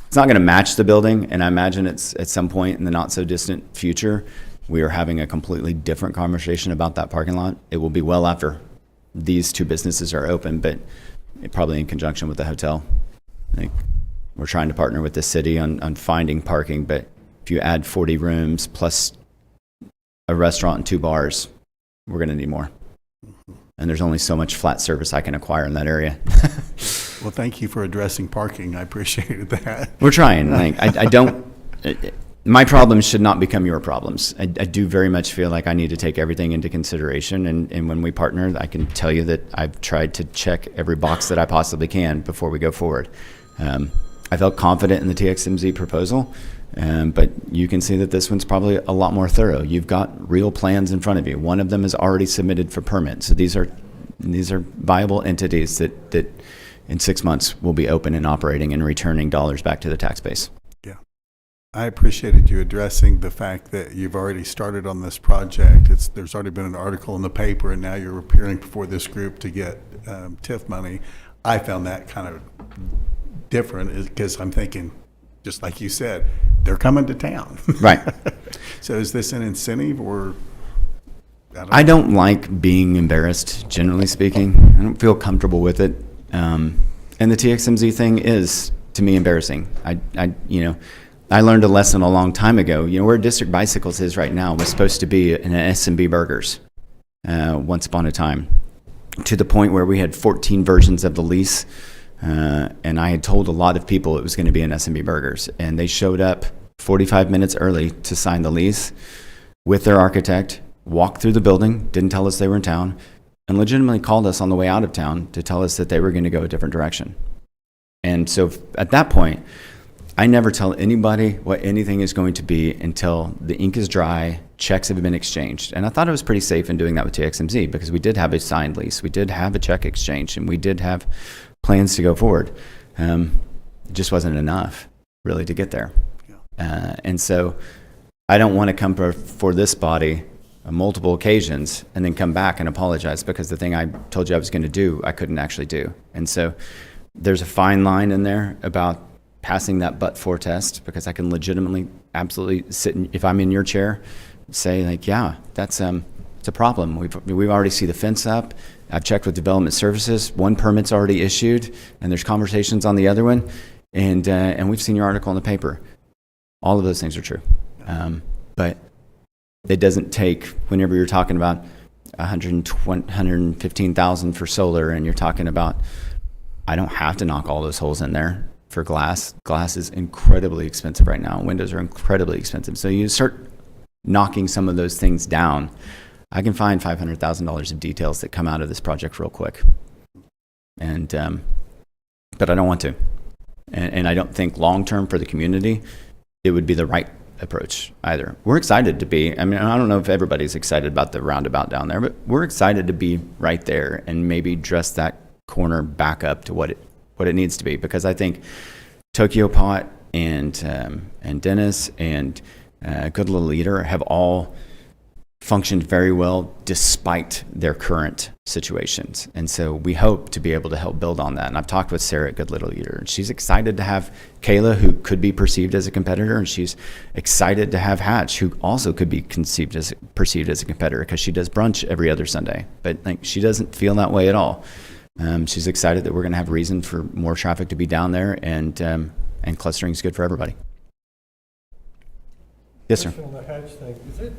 Speaker 7: it's not going to match the building, and I imagine it's at some point in the not so distant future, we are having a completely different conversation about that parking lot. It will be well after these two businesses are open, but probably in conjunction with the hotel. Like, we're trying to partner with the city on finding parking, but if you add 40 rooms plus a restaurant and 2 bars, we're going to need more. And there's only so much flat surface I can acquire in that area.
Speaker 5: Well, thank you for addressing parking. I appreciated that.
Speaker 7: We're trying. Like, I don't. My problems should not become your problems. I do very much feel like I need to take everything into consideration. And when we partner, I can tell you that I've tried to check every box that I possibly can before we go forward. I felt confident in the TXMZ proposal, but you can see that this one's probably a lot more thorough. You've got real plans in front of you. One of them is already submitted for permit. So these are viable entities that in 6 months will be open and operating and returning dollars back to the tax base.
Speaker 5: I appreciated you addressing the fact that you've already started on this project. There's already been an article in the paper, and now you're appearing before this group to get TIF money. I found that kind of different because I'm thinking, just like you said, they're coming to town.
Speaker 7: Right.
Speaker 5: So is this an incentive or?
Speaker 7: I don't like being embarrassed, generally speaking. I don't feel comfortable with it. And the TXMZ thing is, to me, embarrassing. I learned a lesson a long time ago. Where District Bicycles is right now was supposed to be an S&B Burgers once upon a time, to the point where we had 14 versions of the lease. And I had told a lot of people it was going to be an S&B Burgers. And they showed up 45 minutes early to sign the lease with their architect, walked through the building, didn't tell us they were in town, and legitimately called us on the way out of town to tell us that they were going to go a different direction. And so at that point, I never tell anybody what anything is going to be until the ink is dry, checks have been exchanged. And I thought it was pretty safe in doing that with TXMZ because we did have a signed lease, we did have a check exchange, and we did have plans to go forward. It just wasn't enough, really, to get there. And so I don't want to come for this body on multiple occasions and then come back and apologize because the thing I told you I was going to do, I couldn't actually do. And so there's a fine line in there about passing that but-for test because I can legitimately, absolutely sit, if I'm in your chair, say like, yeah, that's it's a problem. We've already see the fence up. I've checked with development services. One permit's already issued, and there's conversations on the other one, and we've seen your article in the paper. All of those things are true, but it doesn't take. Whenever you're talking about 115,000 for solar, and you're talking about, I don't have to knock all those holes in there. For glass. Glass is incredibly expensive right now. Windows are incredibly expensive. So you start knocking some of those things down. I can find $500,000 of details that come out of this project real quick. And, but I don't want to. And I don't think long-term for the community, it would be the right approach either. We're excited to be, I mean, I don't know if everybody's excited about the roundabout down there, but we're excited to be right there and maybe dress that corner back up to what it needs to be, because I think Tokyo Pot and Dennis and Good Little Eater have all functioned very well despite their current situations. And so we hope to be able to help build on that. And I've talked with Sarah at Good Little Eater, and she's excited to have Kayla, who could be perceived as a competitor, and she's excited to have Hatch, who also could be perceived as a competitor because she does brunch every other Sunday. But like, she doesn't feel that way at all. She's excited that we're going to have reason for more traffic to be down there, and clustering is good for everybody. Yes, sir.
Speaker 8: Question on the Hatch thing, is it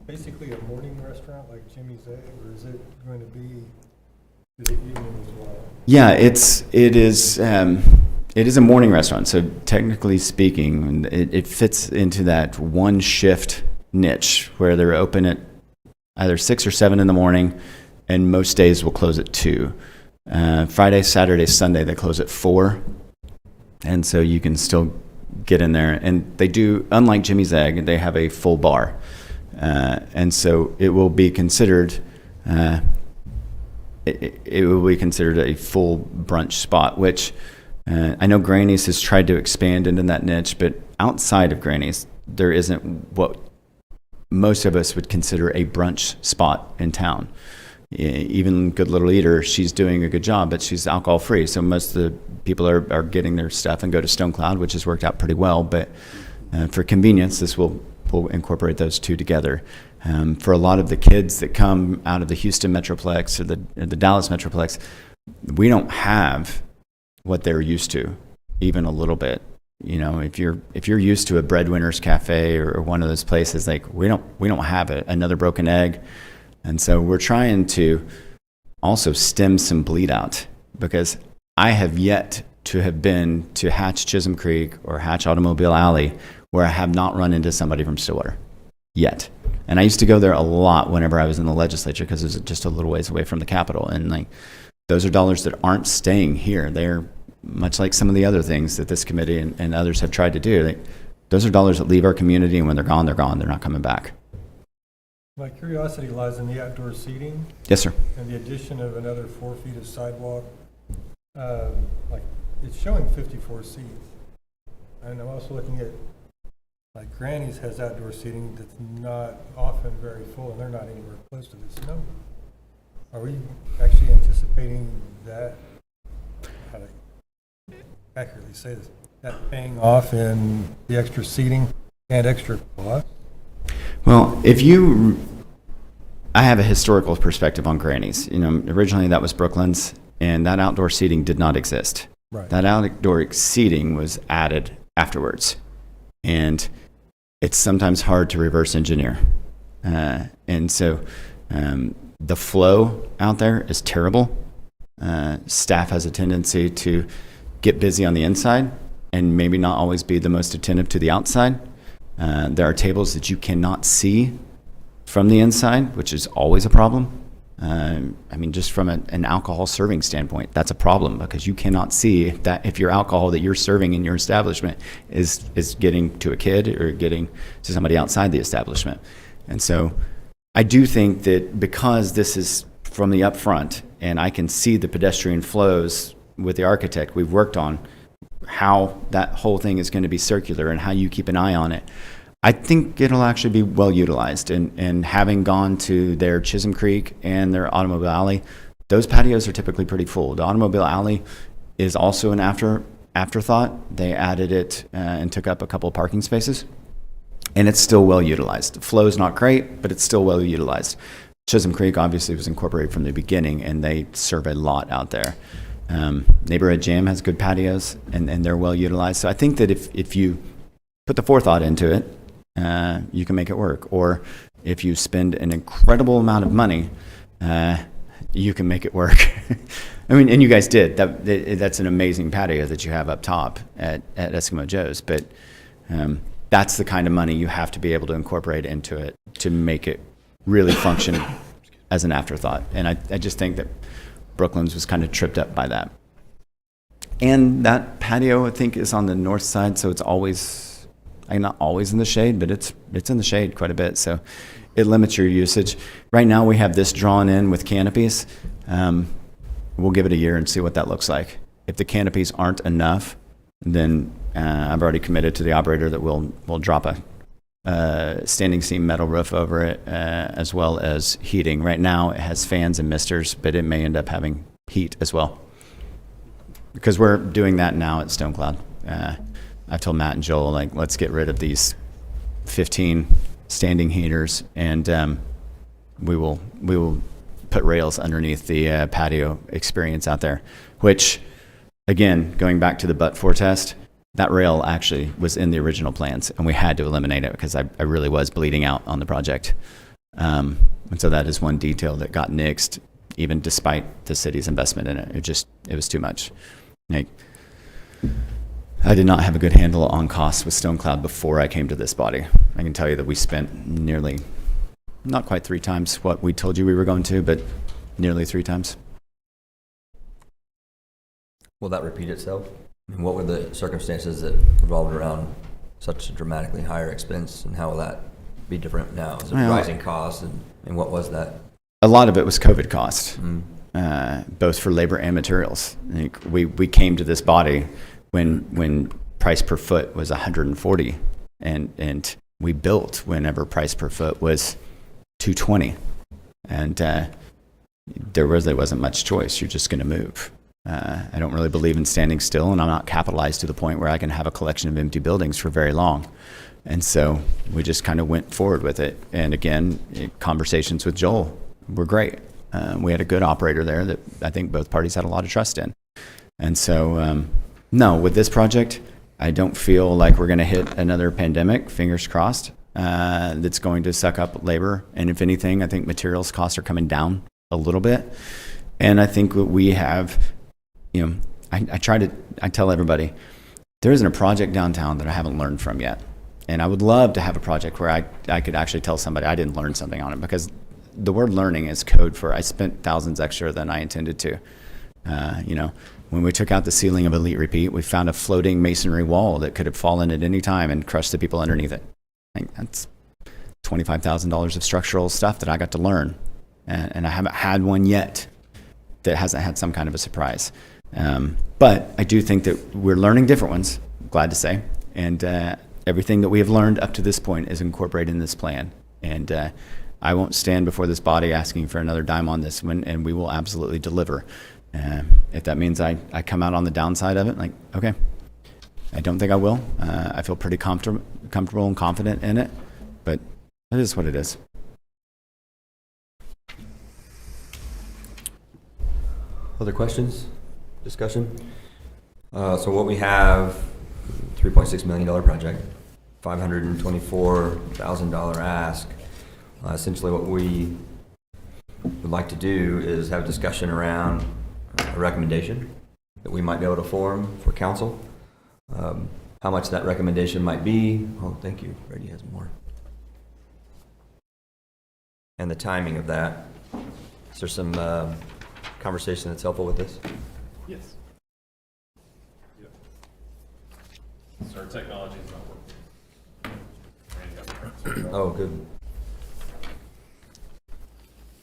Speaker 8: basically a morning restaurant like Jimmy's Egg, or is it going to be the evening as well?
Speaker 7: Yeah, it is a morning restaurant. So technically speaking, it fits into that one shift niche where they're open at either 6 or 7 in the morning. And most days will close at 2. Friday, Saturday, Sunday, they close at 4. And so you can still get in there. And they do, unlike Jimmy's Egg, they have a full bar. And so it will be considered, it will be considered a full brunch spot, which I know Granny's has tried to expand into that niche, but outside of Granny's, there isn't what most of us would consider a brunch spot in town. Even Good Little Eater, she's doing a good job, but she's alcohol free. So most of the people are getting their stuff and go to Stone Cloud, which has worked out pretty well. But for convenience, this will incorporate those two together. For a lot of the kids that come out of the Houston Metroplex or the Dallas Metroplex, we don't have what they're used to, even a little bit. You know, if you're used to a Breadwinner's Cafe or one of those places, like we don't have another broken egg. And so we're trying to also stem some bleed out, because I have yet to have been to Hatch Chisholm Creek or Hatch Automobile Alley where I have not run into somebody from Stillwater yet. And I used to go there a lot whenever I was in the legislature because it was just a little ways away from the Capitol. And like, those are dollars that aren't staying here. They're much like some of the other things that this committee and others have tried to do. Those are dollars that leave our community, and when they're gone, they're gone. They're not coming back.
Speaker 8: My curiosity lies in the outdoor seating.
Speaker 7: Yes, sir.
Speaker 8: And the addition of another 4 feet of sidewalk. Like, it's showing 54 seats. And I'm also looking at, like, Granny's has outdoor seating that's not often very full, and they're not anywhere close to this number. Are we actually anticipating that, how to accurately say this, that paying off in the extra seating and extra cost?
Speaker 7: Well, I have a historical perspective on Granny's. You know, originally that was Brooklyn's, and that outdoor seating did not exist.
Speaker 8: Right.
Speaker 7: That outdoor seating was added afterwards, and it's sometimes hard to reverse engineer. And so the flow out there is terrible. Staff has a tendency to get busy on the inside and maybe not always be the most attentive to the outside. There are tables that you cannot see from the inside, which is always a problem. I mean, just from an alcohol serving standpoint, that's a problem because you cannot see if your alcohol that you're serving in your establishment is getting to a kid or getting to somebody outside the establishment. And so I do think that because this is from the upfront and I can see the pedestrian flows with the architect, we've worked on how that whole thing is going to be circular and how you keep an eye on it. I think it'll actually be well utilized. And having gone to their Chisholm Creek and their Automobile Alley, those patios are typically pretty full. The Automobile Alley is also an afterthought. They added it and took up a couple of parking spaces, and it's still well utilized. The flow is not great, but it's still well utilized. Chisholm Creek obviously was incorporated from the beginning, and they serve a lot out there. Neighborhood Jam has good patios, and they're well utilized. So I think that if you put the forethought into it, you can make it work. Or if you spend an incredible amount of money, you can make it work. I mean, and you guys did. That's an amazing patio that you have up top at Eskimo Joe's. But that's the kind of money you have to be able to incorporate into it to make it really function as an afterthought. And I just think that Brooklands was kind of tripped up by that. And that patio, I think, is on the north side, so it's always, not always in the shade, but it's in the shade quite a bit, so it limits your usage. Right now we have this drawn in with canopies. We'll give it a year and see what that looks like. If the canopies aren't enough, then I've already committed to the operator that we'll drop a standing seam metal roof over it, as well as heating. Right now it has fans and misters, but it may end up having heat as well, because we're doing that now at Stone Cloud. I told Matt and Joel, like, let's get rid of these 15 standing heaters, and we will put rails underneath the patio experience out there, which, again, going back to the but-for test, that rail actually was in the original plans, and we had to eliminate it because I really was bleeding out on the project. And so that is one detail that got nixed, even despite the city's investment in it. It was too much. Like, I did not have a good handle on costs with Stone Cloud before I came to this body. I can tell you that we spent nearly, not quite 3 times what we told you we were going to, but nearly 3 times.
Speaker 1: Will that repeat itself? I mean, what were the circumstances that revolved around such a dramatically higher expense, and how will that be different now? Is it rising costs, and what was that?
Speaker 7: A lot of it was COVID cost, both for labor and materials. Like, we came to this body when price per foot was 140, and we built whenever price per foot was 220, and there really wasn't much choice. You're just going to move. I don't really believe in standing still, and I'm not capitalized to the point where I can have a collection of empty buildings for very long. And so we just kind of went forward with it. And again, conversations with Joel were great. We had a good operator there that I think both parties had a lot of trust in. And so, no, with this project, I don't feel like we're going to hit another pandemic, fingers crossed, that's going to suck up labor. And if anything, I think materials costs are coming down a little bit. And I think what we have, I tell everybody, there isn't a project downtown that I haven't learned from yet. And I would love to have a project where I could actually tell somebody I didn't learn something on it, because the word learning is code for I spent thousands extra than I intended to. When we took out the ceiling of Elite Repeat, we found a floating masonry wall that could have fallen at any time and crushed the people underneath it. I think that's $25,000 of structural stuff that I got to learn. And I haven't had one yet that hasn't had some kind of a surprise. But I do think that we're learning different ones, glad to say. And everything that we have learned up to this point is incorporated in this plan. And I won't stand before this body asking for another dime on this one, and we will absolutely deliver. If that means I come out on the downside of it, like, okay, I don't think I will. I feel pretty comfortable and confident in it, but it is what it is.
Speaker 1: Other questions? Discussion? So what we have, $3.6 million project, $524,000 ask. Essentially what we would like to do is have a discussion around a recommendation that we might be able to form for council. How much that recommendation might be. Oh, thank you. Brady has more. And the timing of that. Is there some conversation that's helpful with this?
Speaker 3: Yes. So our technology is not working.
Speaker 1: Oh, good.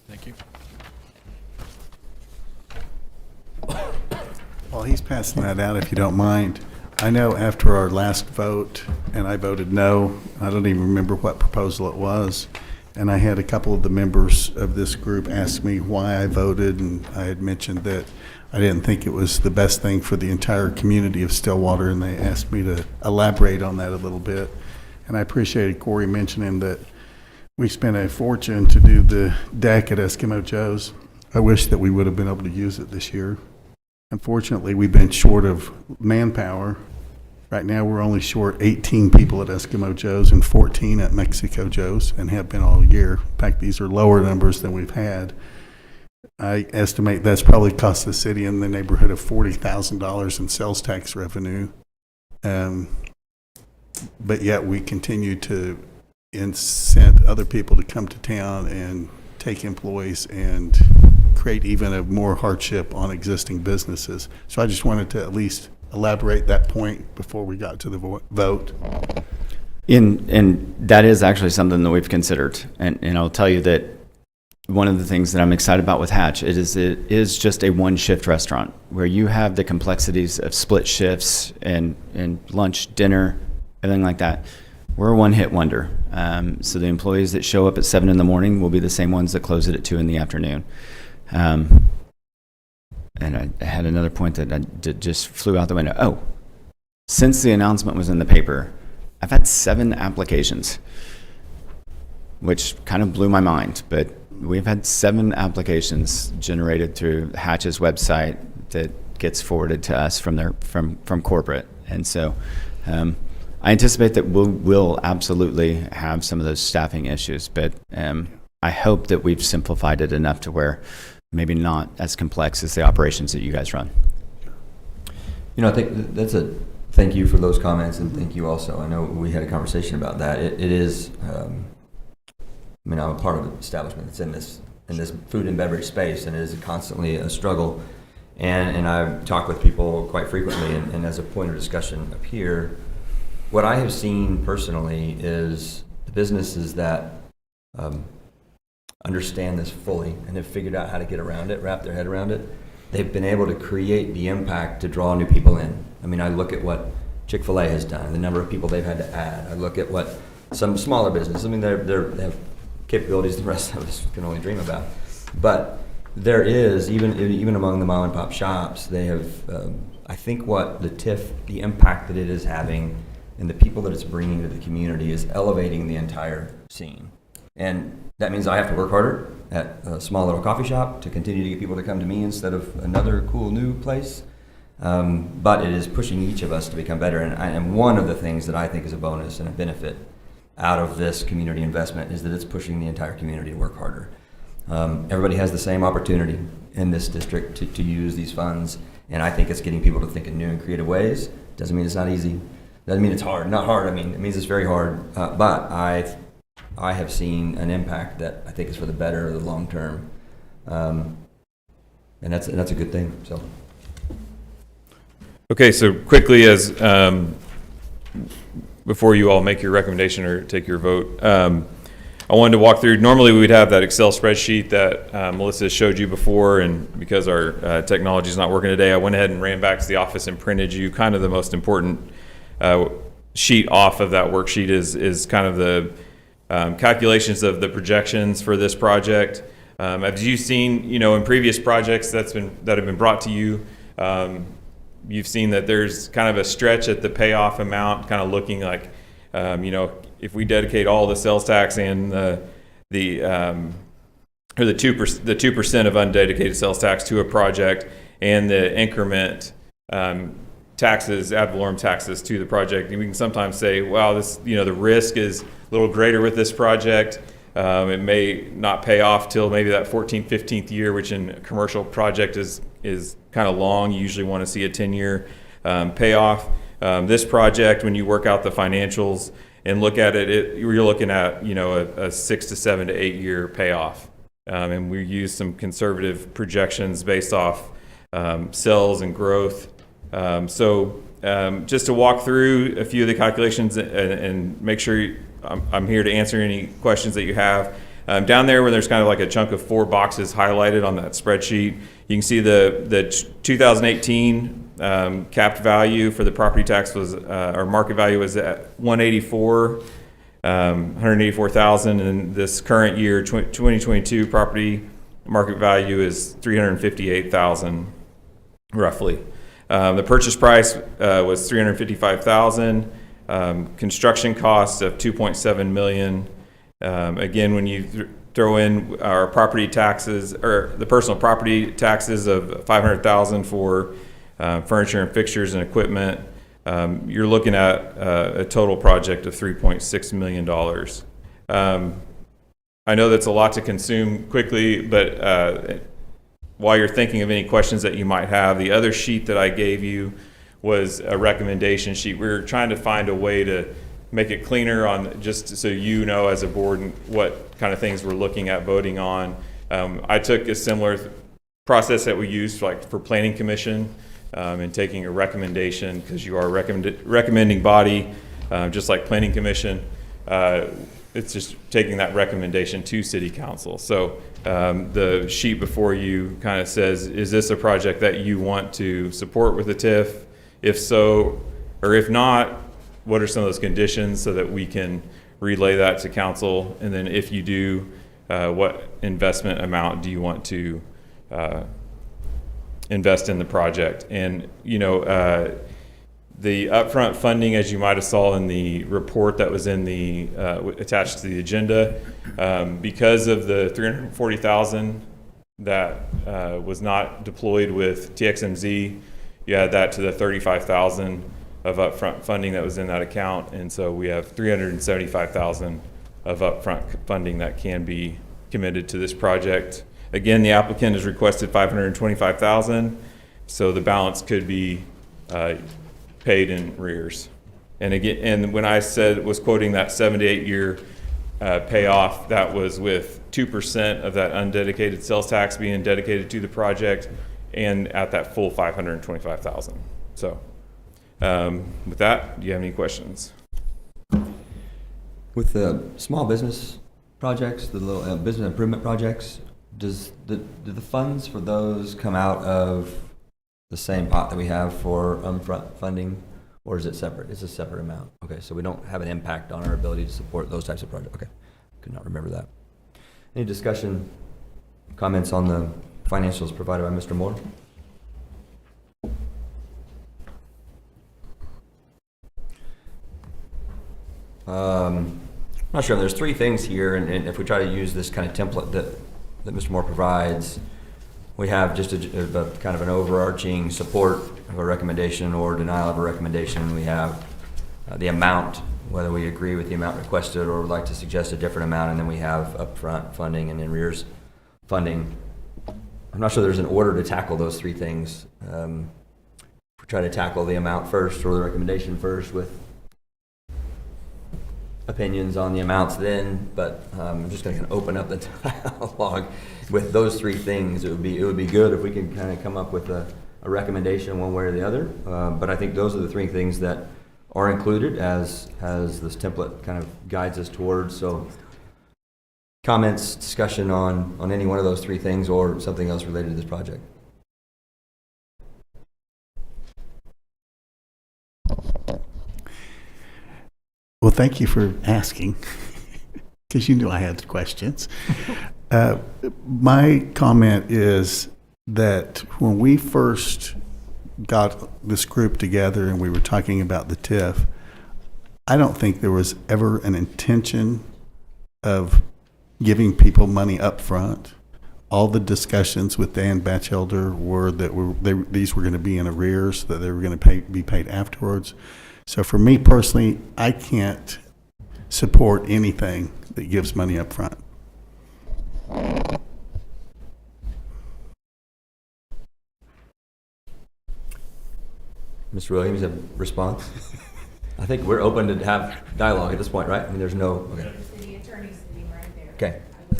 Speaker 3: Thank you.
Speaker 5: While he's passing that out, if you don't mind, I know after our last vote, and I voted no, I don't even remember what proposal it was, and I had a couple of the members of this group ask me why I voted, and I had mentioned that I didn't think it was the best thing for the entire community of Stillwater, and they asked me to elaborate on that a little bit. And I appreciated Corey mentioning that we spent a fortune to do the deck at Eskimo Joe's. I wish that we would have been able to use it this year. Unfortunately, we've been short of manpower. Right now, we're only short 18 people at Eskimo Joe's and 14 at Mexico Joe's, and have been all year. In fact, these are lower numbers than we've had. I estimate that's probably cost the city in the neighborhood of $40,000 in sales tax revenue. But yet we continue to incent other people to come to town and take employees and create even a more hardship on existing businesses. So I just wanted to at least elaborate that point before we got to the vote.
Speaker 7: And that is actually something that we've considered. And I'll tell you that one of the things that I'm excited about with Hatch it is just a one-shift restaurant where you have the complexities of split shifts and lunch, dinner, everything like that. We're a one-hit wonder. So the employees that show up at 7 in the morning will be the same ones that close it at 2 in the afternoon. And I had another point that just flew out the window. Oh, since the announcement was in the paper, I've had 7 applications, which kind of blew my mind. But we've had 7 applications generated through Hatch's website that gets forwarded to us from corporate. And so I anticipate that we'll absolutely have some of those staffing issues, but I hope that we've simplified it enough to where maybe not as complex as the operations that you guys run.
Speaker 1: You know, I think thank you for those comments, and thank you also. I know we had a conversation about that. It is, I'm a part of an establishment that's in this food and beverage space, and it is constantly a struggle. And I've talked with people quite frequently, and as a point of discussion up here, what I have seen personally is the businesses that understand this fully and have figured out how to get around it, wrap their head around it. They've been able to create the impact to draw new people in. I mean, I look at what Chick-fil-A has done, the number of people they've had to add. I look at what some smaller businesses, they have capabilities the rest of us can only dream about. But there is, even among the mom and pop shops, they have, I think what the TIF, the impact that it is having and the people that it's bringing to the community is elevating the entire scene. And that means I have to work harder at a small little coffee shop to continue to get people to come to me instead of another cool new place. But it is pushing each of us to become better. And one of the things that I think is a bonus and a benefit out of this community investment is that it's pushing the entire community to work harder. Everybody has the same opportunity in this district to use these funds, and I think it's getting people to think in new and creative ways. Doesn't mean it's not easy. Doesn't mean it's hard. Not hard. I mean, it means it's very hard. But I have seen an impact that I think is for the better of the long term, and that's a good thing. So.
Speaker 3: Okay, so quickly as before you all make your recommendation or take your vote, I wanted to walk through. Normally we would have that Excel spreadsheet that Melissa showed you before, and because our technology is not working today, I went ahead and ran back to the office and printed you kind of the most important sheet off of that worksheet is kind of the calculations of the projections for this project. As you've seen, in previous projects that have been brought to you, you've seen that there's kind of a stretch at the payoff amount, kind of looking like, if we dedicate all the sales tax and the 2% of undedicated sales tax to a project, and the increment taxes, ad valorem taxes to the project, and we can sometimes say, wow, this, the risk is a little greater with this project. It may not pay off till maybe that 14th, 15th year, which in a commercial project is kind of long. You usually want to see a 10-year payoff. This project, when you work out the financials and look at it, you're looking at a 6 to 7 to 8 year payoff and we used some conservative projections based off sales and growth. Just to walk through a few of the calculations and make sure I'm here to answer any questions that you have. Down there where there's kind of like a chunk of 4 boxes highlighted on that spreadsheet, you can see the 2018 capped value for the property tax was, or market value was at 184,000, and this current year, 2022 property market value is 358,000, roughly. The purchase price was 355,000. Construction costs of 2.7 million. Again, when you throw in our property taxes, or the personal property taxes of 500,000 for furniture and fixtures and equipment, you're looking at a total project of $3.6 million. I know that's a lot to consume quickly, but while you're thinking of any questions that you might have, the other sheet that I gave you was a recommendation sheet. We were trying to find a way to make it cleaner on, just so you know as a board what kind of things we're looking at voting on. I took a similar process that we used like for planning commission, and taking a recommendation, because you are a recommending body, just like planning commission. It's just taking that recommendation to city council. So the sheet before you kind of says, is this a project that you want to support with the TIF? If so, or if not, what are some of those conditions so that we can relay that to council? And then if you do, what investment amount do you want to invest in the project? And, the upfront funding, as you might have saw in the report that was in the attached to the agenda, because of the $340,000 that was not deployed with TXMZ, you add that to the $35,000 of upfront funding that was in that account, and so we have $375,000 of upfront funding that can be committed to this project. Again, the applicant has requested $525,000, so the balance could be paid in arrears. And again, and when I was quoting that 7 to 8 year payoff, that was with 2% of that undedicated sales tax being dedicated to the project, and at that full $525,000. So with that, do you have any questions?
Speaker 1: With the small business projects, the little business improvement projects, do the funds for those come out of the same pot that we have for upfront funding, or is it separate? It's a separate amount. Okay, so we don't have an impact on our ability to support those types of projects. Okay, could not remember that. Any discussion, comments on the financials provided by Mr. Moore? I'm not sure. There's 3 things here, and if we try to use this kind of template that Mr. Moore provides, we have just a kind of an overarching support of a recommendation or denial of a recommendation. We have the amount, whether we agree with the amount requested or would like to suggest a different amount, and then we have upfront funding and arrears funding. I'm not sure there's an order to tackle those 3 things. We try to tackle the amount first or the recommendation first with opinions on the amounts then, but I'm just going to open up the dialogue with those 3 things. It would be good if we could kind of come up with a recommendation one way or the other. But I think those are the 3 things that are included as this template kind of guides us towards. So comments, discussion on any one of those 3 things or something else related to this project.
Speaker 5: Well, thank you for asking, because you knew I had questions. My comment is that when we first got this group together and we were talking about the TIF, I don't think there was ever an intention of giving people money up front. All the discussions with Dan Batchelder were that these were going to be in arrears, that they were going to be paid afterwards. So for me personally, I can't support anything that gives money up front.
Speaker 1: Mr. Williams, a response? I think we're open to have dialogue at this point, right? I mean, there's no... Okay.
Speaker 9: The attorney's sitting right there.
Speaker 1: Okay.
Speaker 9: I would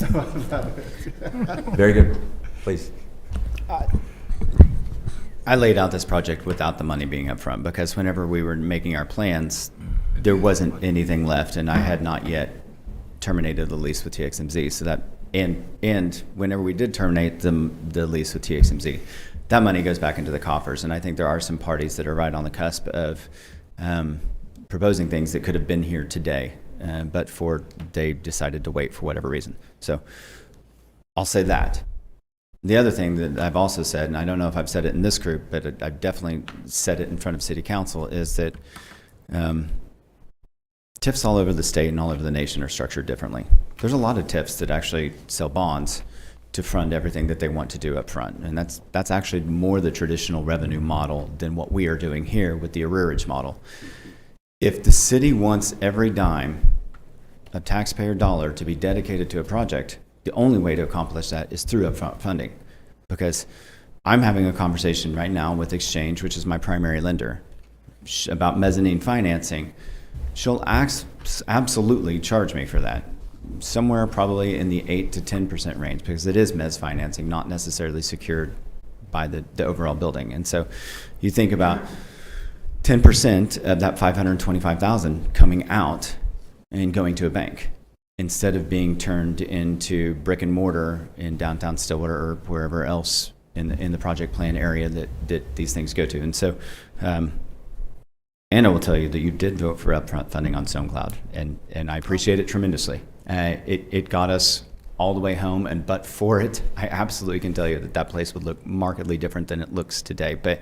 Speaker 1: Very good. Please.
Speaker 7: I laid out this project without the money being up front because whenever we were making our plans, there wasn't anything left, and I had not yet terminated the lease with TXMZ. So that and whenever we did terminate the lease with TXMZ, that money goes back into the coffers. And I think there are some parties that are right on the cusp of proposing things that could have been here today, but they decided to wait for whatever reason. So I'll say that. The other thing that I've also said, and I don't know if I've said it in this group, but I've definitely said it in front of City Council, is that TIFs all over the state and all over the nation are structured differently. There's a lot of TIFs that actually sell bonds to fund everything that they want to do up front, and that's actually more the traditional revenue model than what we are doing here with the arrearage model. If the city wants every dime of taxpayer dollar to be dedicated to a project, the only way to accomplish that is through upfront funding, because I'm having a conversation right now with Exchange, which is my primary lender, about mezzanine financing. She'll absolutely charge me for that, somewhere probably in the 8 to 10% range, because it is mezz financing, not necessarily secured by the overall building. And so you think about 10% of that $525,000 coming out and going to a bank, instead of being turned into brick and mortar in downtown Stillwater or wherever else in the project plan area that these things go to. And so Anna will tell you that you did vote for upfront funding on StoneCloud, and I appreciate it tremendously. It got us all the way home, and but for it, I absolutely can tell you that place would look markedly different than it looks today. But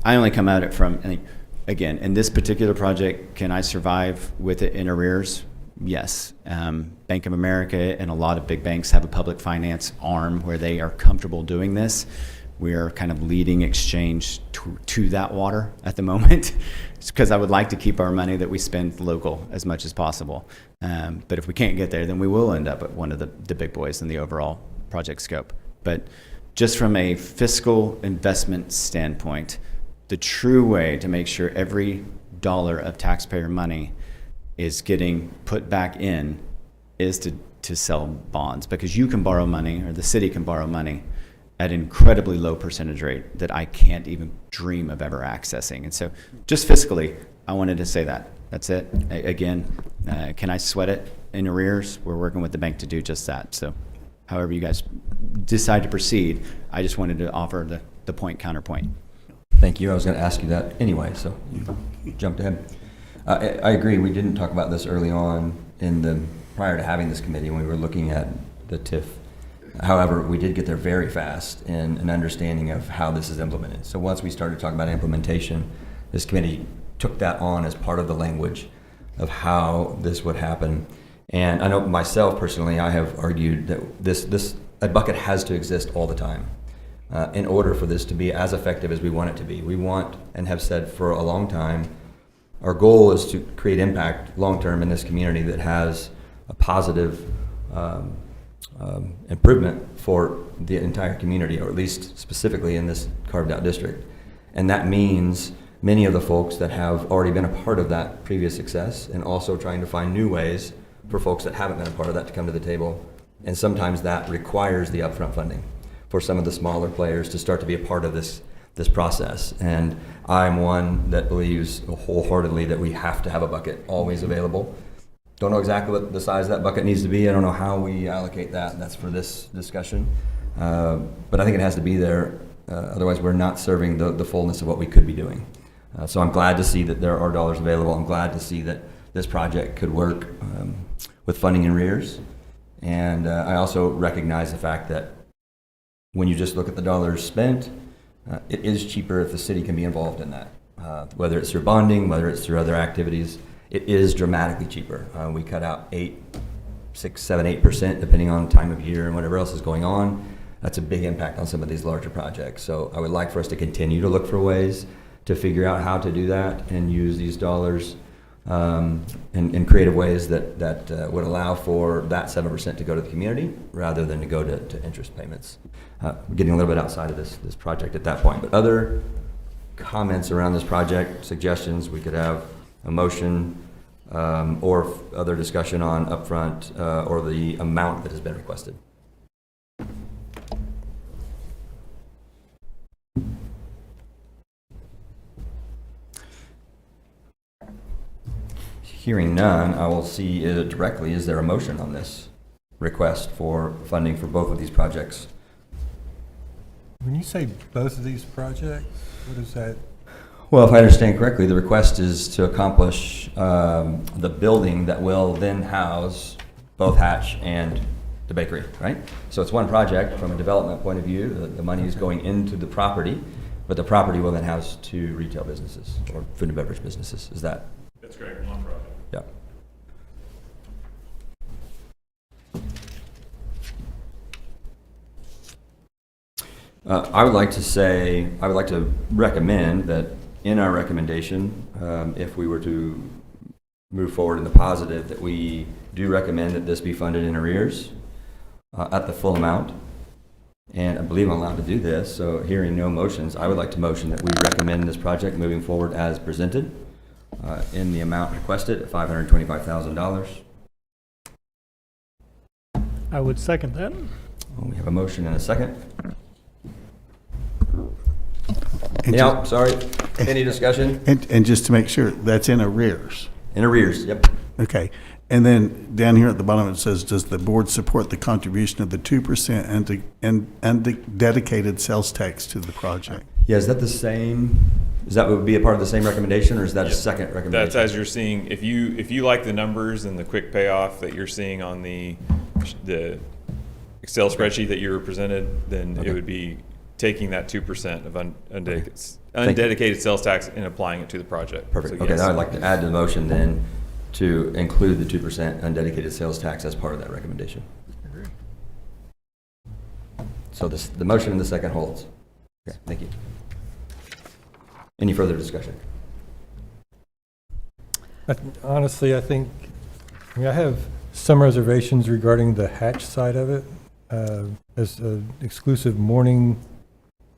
Speaker 7: I only come at it from, again, in this particular project, can I survive with it in arrears? Yes. Bank of America and a lot of big banks have a public finance arm where they are comfortable doing this. We are kind of leading Exchange to that water at the moment, because I would like to keep our money that we spend local as much as possible. But if we can't get there, then we will end up at one of the big boys in the overall project scope. But just from a fiscal investment standpoint, the true way to make sure every dollar of taxpayer money is getting put back in is to sell bonds, because you can borrow money, or the city can borrow money at an incredibly low percentage rate that I can't even dream of ever accessing. And so just fiscally, I wanted to say that. That's it. Again, can I sweat it in arrears? We're working with the bank to do just that. So however you guys decide to proceed, I just wanted to offer the point counterpoint.
Speaker 1: Thank you. I was going to ask you that anyway, so you jumped ahead. I agree. We didn't talk about this early on prior to having this committee when we were looking at the TIF. However, we did get there very fast in an understanding of how this is implemented. So once we started talking about implementation, this committee took that on as part of the language of how this would happen. And I know myself personally, I have argued that a bucket has to exist all the time in order for this to be as effective as we want it to be. We want, and have said for a long time, our goal is to create impact long-term in this community that has a positive improvement for the entire community, or at least specifically in this carved-out district. And that means many of the folks that have already been a part of that previous success, and also trying to find new ways for folks that haven't been a part of that to come to the table. And sometimes that requires the upfront funding for some of the smaller players to start to be a part of this process. And I'm one that believes wholeheartedly that we have to have a bucket always available. Don't know exactly what the size of that bucket needs to be. I don't know how we allocate that. That's for this discussion. But I think it has to be there. Otherwise, we're not serving the fullness of what we could be doing. So I'm glad to see that there are dollars available. I'm glad to see that this project could work with funding in arrears. And I also recognize the fact that when you just look at the dollars spent, it is cheaper if the city can be involved in that. Whether it's through bonding, whether it's through other activities, it is dramatically cheaper. We cut out 6, 7, 8%, depending on time of year and whatever else is going on. That's a big impact on some of these larger projects. So I would like for us to continue to look for ways to figure out how to do that and use these dollars in creative ways that would allow for that 7% to go to the community rather than to go to interest payments. We're getting a little bit outside of this project at that point. But other comments around this project, suggestions, we could have a motion or other discussion on upfront or the amount that has been requested? Hearing none, I will see directly, is there a motion on this request for funding for both of these projects?
Speaker 8: When you say both of these projects, what is that?
Speaker 1: Well, if I understand correctly, the request is to accomplish the building that will then house both Hatch and the bakery, right? So it's one project from a development point of view. The money is going into the property, but the property will then house 2 retail businesses or food and beverage businesses. Is that?
Speaker 3: That's correct, one project.
Speaker 1: Yeah. I would like to recommend that in our recommendation, if we were to move forward in the positive, that we do recommend that this be funded in arrears at the full amount. And I believe I'm allowed to do this, so hearing no motions, I would like to motion that we recommend this project moving forward as presented in the amount requested at $525,000.
Speaker 2: I would second that.
Speaker 1: We have a motion and a second.
Speaker 5: And
Speaker 1: Yeah, sorry. Any discussion?
Speaker 5: And just to make sure, that's in arrears.
Speaker 1: In arrears, yep.
Speaker 5: Okay. And then down here at the bottom, it says, does the board support the contribution of the 2% and the dedicated sales tax to the project?
Speaker 1: Yeah, is that the same? Is that would be a part of the same recommendation, or is that a second recommendation?
Speaker 3: That's as you're seeing, if you like the numbers and the quick payoff that you're seeing on the Excel spreadsheet that you were presented, then
Speaker 1: Okay.
Speaker 3: it would be taking that 2% of undedicated sales tax and applying it to the project.
Speaker 1: Perfect.
Speaker 3: So
Speaker 1: Okay,
Speaker 3: yes.
Speaker 1: now I'd like to add to the motion then to include the 2% undedicated sales tax as part of that recommendation. So the motion and the second holds. Okay, thank you. Any further discussion?
Speaker 8: Honestly, I have some reservations regarding the Hatch side of it. As an exclusive morning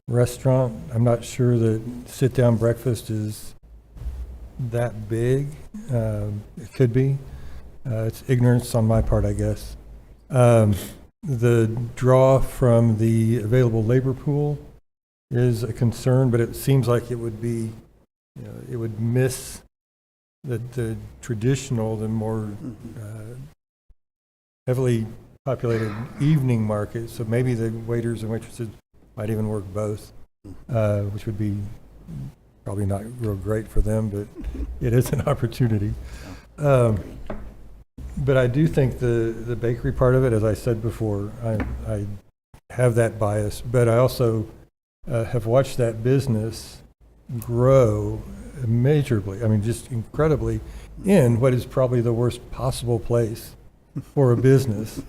Speaker 8: restaurant, I'm not sure that sit-down breakfast is that big. It could be. It's ignorance on my part, I guess. The draw from the available labor pool is a concern, but it seems like it would be, it would miss the traditional, the more heavily populated evening market. So maybe the waiters and waitresses might even work both, which would be probably not real great for them, but it is an opportunity. But I do think the bakery part of it, as I said before, I have that bias, but I also have watched that business grow immeasurably, I mean, just incredibly, in what is probably the worst possible place for a business.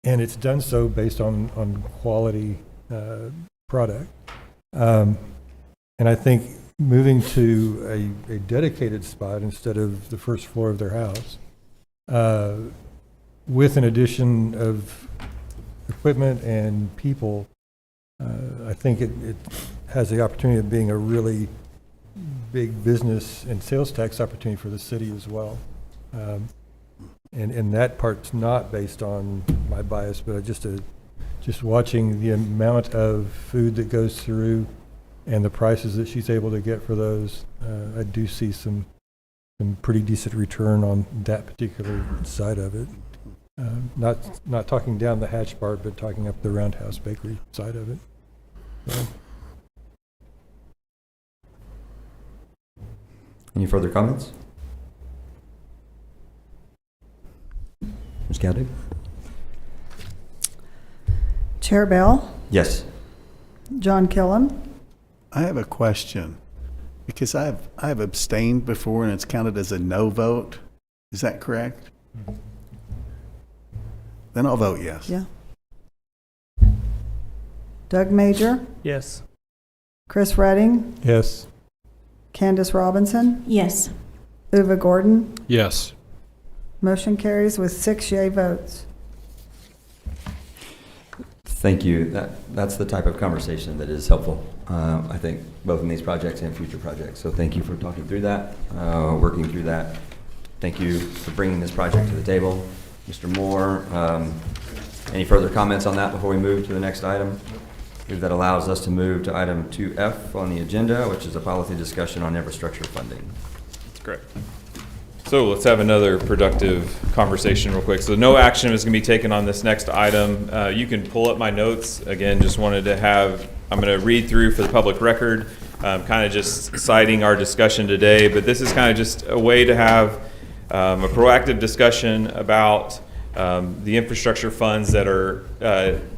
Speaker 8: And it's done so based on quality product. And I think moving to a dedicated spot instead of the first floor of their house, with an addition of equipment and people, I think it has the opportunity of being a really big business and sales tax opportunity for the city as well. And that part's not based on my bias, but just watching the amount of food that goes through and the prices that she's able to get for those, I do see some pretty decent return on that particular side of it. Not talking down the Hatch part, but talking up the Roundhouse Bakery side of it. So.
Speaker 1: Any further comments? Ms. Cowdery?
Speaker 4: Chair Bell,
Speaker 1: Yes.
Speaker 4: John Killam,
Speaker 5: I have a question, because I have abstained before and it's counted as a no vote. Is that correct? Then I'll vote yes.
Speaker 4: yeah. Doug Major,
Speaker 2: Yes.
Speaker 4: Chris Redding,
Speaker 8: Yes.
Speaker 4: Candace Robinson,
Speaker 6: Yes.
Speaker 4: Uva Gordon.
Speaker 9: Yes.
Speaker 4: Motion carries with 6 yea votes.
Speaker 1: Thank you. That's the type of conversation that is helpful, I think, both in these projects and future projects. So thank you for talking through that, working through that. Thank you for bringing this project to the table. Mr. Moore, any further comments on that before we move to the next item? I believe that allows us to move to item 2F on the agenda, which is a policy discussion on infrastructure funding.
Speaker 3: That's correct. So let's have another productive conversation real quick. So no action is going to be taken on this next item. You can pull up my notes. Again, just wanted to have, I'm going to read through for the public record, kind of just citing our discussion today. But this is kind of just a way to have a proactive discussion about the infrastructure funds that are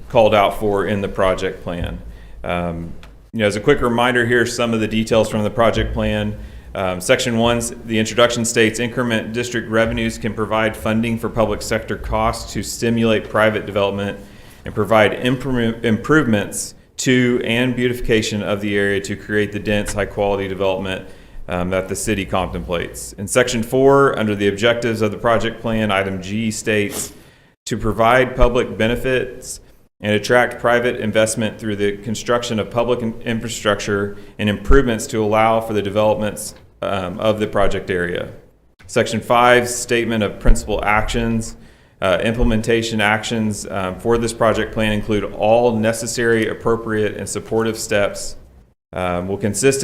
Speaker 3: called out for in the project plan. As a quick reminder, here are some of the details from the project plan. Section 1, the introduction states increment district revenues can provide funding for public sector costs to stimulate private development and provide improvements to and beautification of the area to create the dense, high-quality development that the city contemplates. In Section 4, under the objectives of the project plan, item G states to provide public benefits and attract private investment through the construction of public infrastructure and improvements to allow for the developments of the project area. Section 5, statement of principal actions. Implementation actions for this project plan include all necessary, appropriate, and supportive steps will consist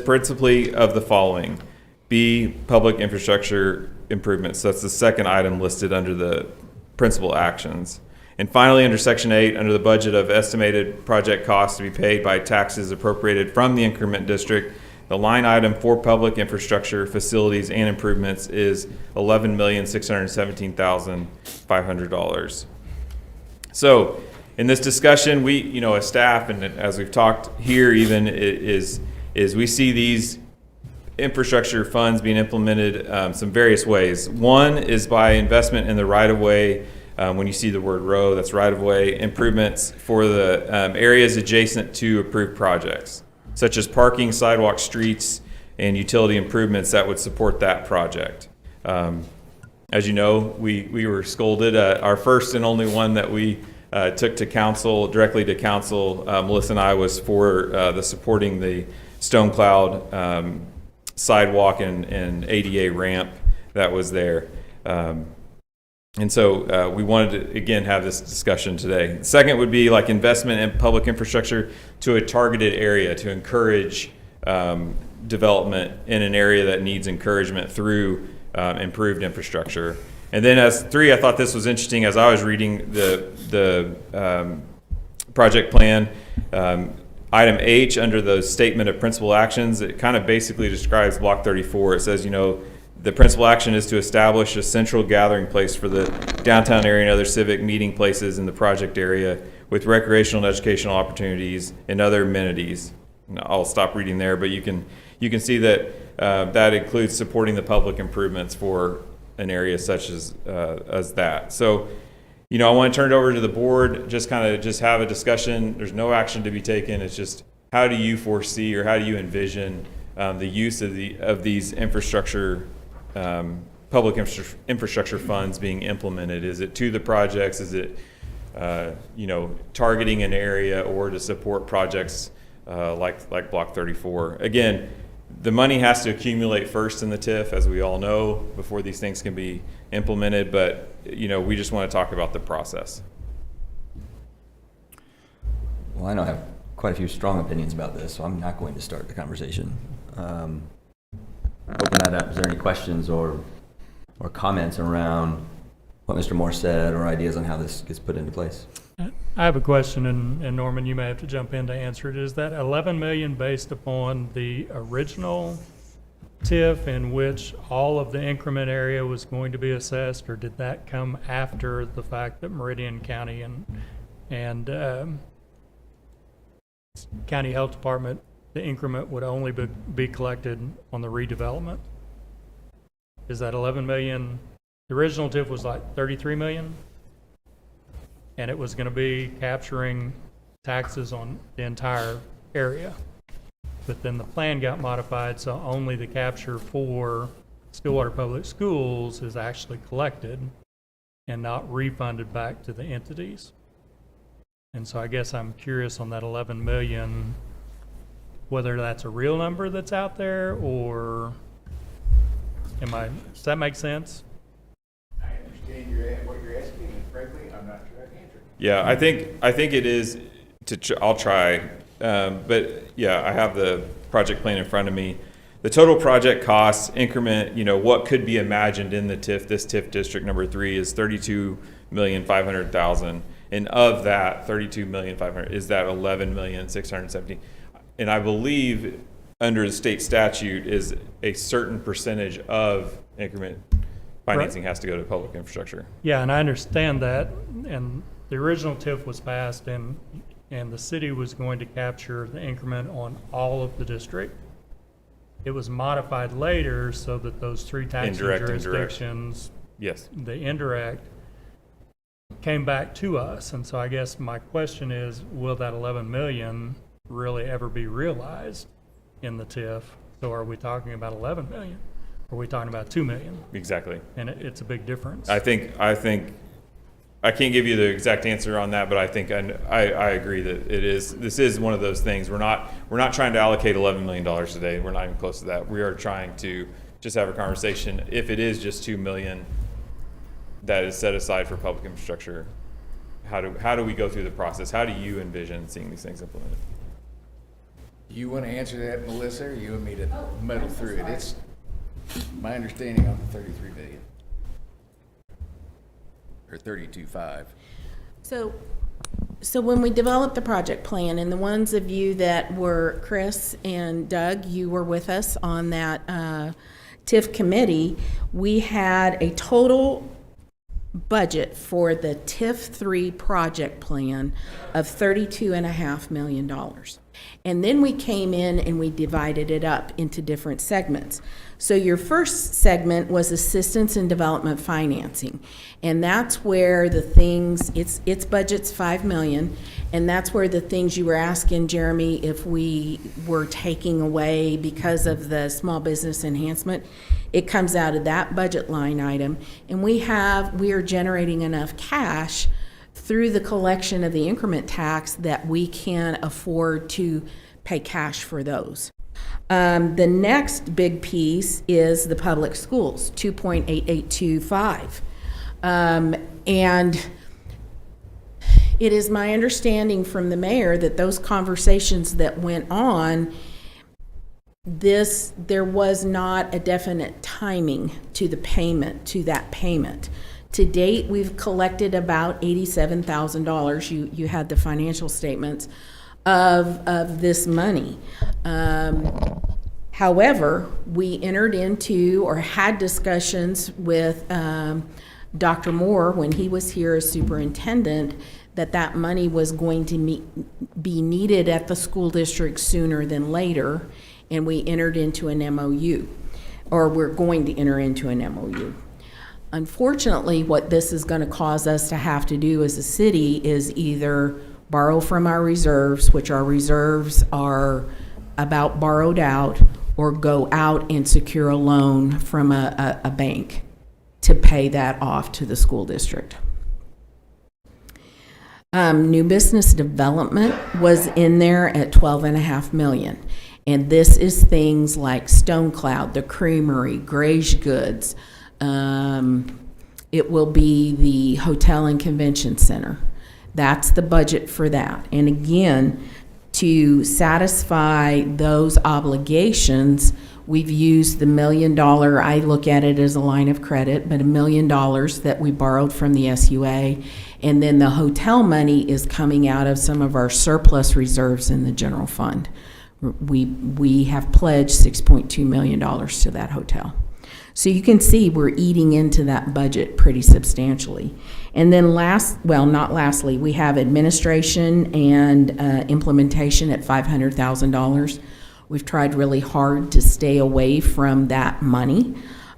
Speaker 3: principally of the following. B, public infrastructure improvements. So that's the second item listed under the principal actions. And finally, under Section 8, under the budget of estimated project costs to be paid by taxes appropriated from the increment district, the line item for public infrastructure, facilities, and improvements is $11,617,500. So in this discussion, we, as staff, and as we've talked here even, is we see these infrastructure funds being implemented some various ways. One is by investment in the right-of-way. When you see the word row, that's right-of-way improvements for the areas adjacent to approved projects, such as parking, sidewalk, streets, and utility improvements that would support that project. As you know, we were scolded. Our first and only one that we took to council, directly to council, Melissa and I, was for the supporting the Stone Cloud sidewalk and ADA ramp that was there. And so we wanted to, again, have this discussion today. The second would be like investment in public infrastructure to a targeted area to encourage development in an area that needs encouragement through improved infrastructure. And then as 3, I thought this was interesting as I was reading the project plan. Item H, under the statement of principal actions, it kind of basically describes Block 34. It says, the principal action is to establish a central gathering place for the downtown area and other civic meeting places in the project area with recreational and educational opportunities and other amenities. I'll stop reading there, but you can see that that includes supporting the public improvements for an area such as that. So, I want to turn it over to the board, just have a discussion. There's no action to be taken. It's just, how do you foresee or how do you envision the use of these infrastructure public infrastructure funds being implemented? Is it to the projects? Is it, targeting an area or to support projects like Block 34? Again, the money has to accumulate first in the TIF, as we all know, before these things can be implemented. But, we just want to talk about the process.
Speaker 1: Well, I know I have quite a few strong opinions about this, so I'm not going to start the conversation. Open that up. Is there any questions or comments around what Mr. Moore said or ideas on how this gets put into place?
Speaker 2: I have a question, and Norman, you may have to jump in to answer it. Is that 11 million based upon the original TIF in which all of the increment area was going to be assessed, or did that come after the fact that Meridian County and County Health Department, the increment would only be collected on the redevelopment? Is that 11 million? The original TIF was like 33 million, and it was going to be capturing taxes on the entire area. But then the plan got modified, so only the capture for Stillwater Public Schools is actually collected and not refunded back to the entities. And so I guess I'm curious on that 11 million, whether that's a real number that's out there, or does that make sense?
Speaker 9: I understand what you're asking, and frankly, I'm not sure I can answer.
Speaker 3: Yeah, I think it is, I'll try, but yeah, I have the project plan in front of me. The total project cost increment, what could be imagined in the TIF, this TIF district number 3 is $32,500,000. And of that, $32,500,000 is that $11,670,000. And I believe under the state statute is a certain percentage of increment financing has to go to public infrastructure.
Speaker 2: Yeah, and I understand that, and the original TIF was passed, and the city was going to capture the increment on all of the district. It was modified later so that those 3 taxing
Speaker 3: Indirect and direct.
Speaker 2: jurisdictions,
Speaker 3: Yes.
Speaker 2: the indirect, came back to us. And so I guess my question is, will that 11 million really ever be realized in the TIF? So are we talking about 11 million? Or are we talking about 2 million?
Speaker 3: Exactly.
Speaker 2: And it's a big difference.
Speaker 3: I think I can't give you the exact answer on that, but I think I agree that this is one of those things. We're not trying to allocate $11 million today. We're not even close to that. We are trying to just have a conversation. If it is just $2 million that is set aside for public infrastructure, how do we go through the process? How do you envision seeing these things implemented?
Speaker 9: You want to answer that, Melissa, or you want me to muddle through it? It's my understanding on the 33 million. Or 32.5.
Speaker 6: So when we developed the project plan, and the ones of you that were, Chris and Doug, you were with us on that TIF committee, we had a total budget for the TIF 3 project plan of $32.5 million. And then we came in and we divided it up into different segments. So your first segment was assistance and development financing. And that's where the things, its budget's $5 million, and that's where the things you were asking, Jeremy, if we were taking away because of the small business enhancement, it comes out of that budget line item. And we are generating enough cash through the collection of the increment tax that we can afford to pay cash for those. The next big piece is the public schools, 2.8825. And it is my understanding from the mayor that those conversations that went on, there was not a definite timing to the payment, to that payment. To date, we've collected about $87,000. You had the financial statements of this money. However, we entered into or had discussions with Dr. Moore when he was here as superintendent that money was going to be needed at the school district sooner than later, and we entered into an MOU, or we're going to enter into an MOU. Unfortunately, what this is going to cause us to have to do as a city is either borrow from our reserves, which our reserves are about borrowed out, or go out and secure a loan from a bank to pay that off to the school district. New business development was in there at $12.5 million. And this is things like Stone Cloud, the Creamery, Gray's Goods. It will be the Hotel and Convention Center. That's the budget for that. And again, to satisfy those obligations, we've used the $1 million, I look at it as a line of credit, but $1 million that we borrowed from the SUA. And then the hotel money is coming out of some of our surplus reserves in the general fund. We have pledged $6.2 million to that hotel. So you can see we're eating into that budget pretty substantially. And then not lastly, we have administration and implementation at $500,000. We've tried really hard to stay away from that money,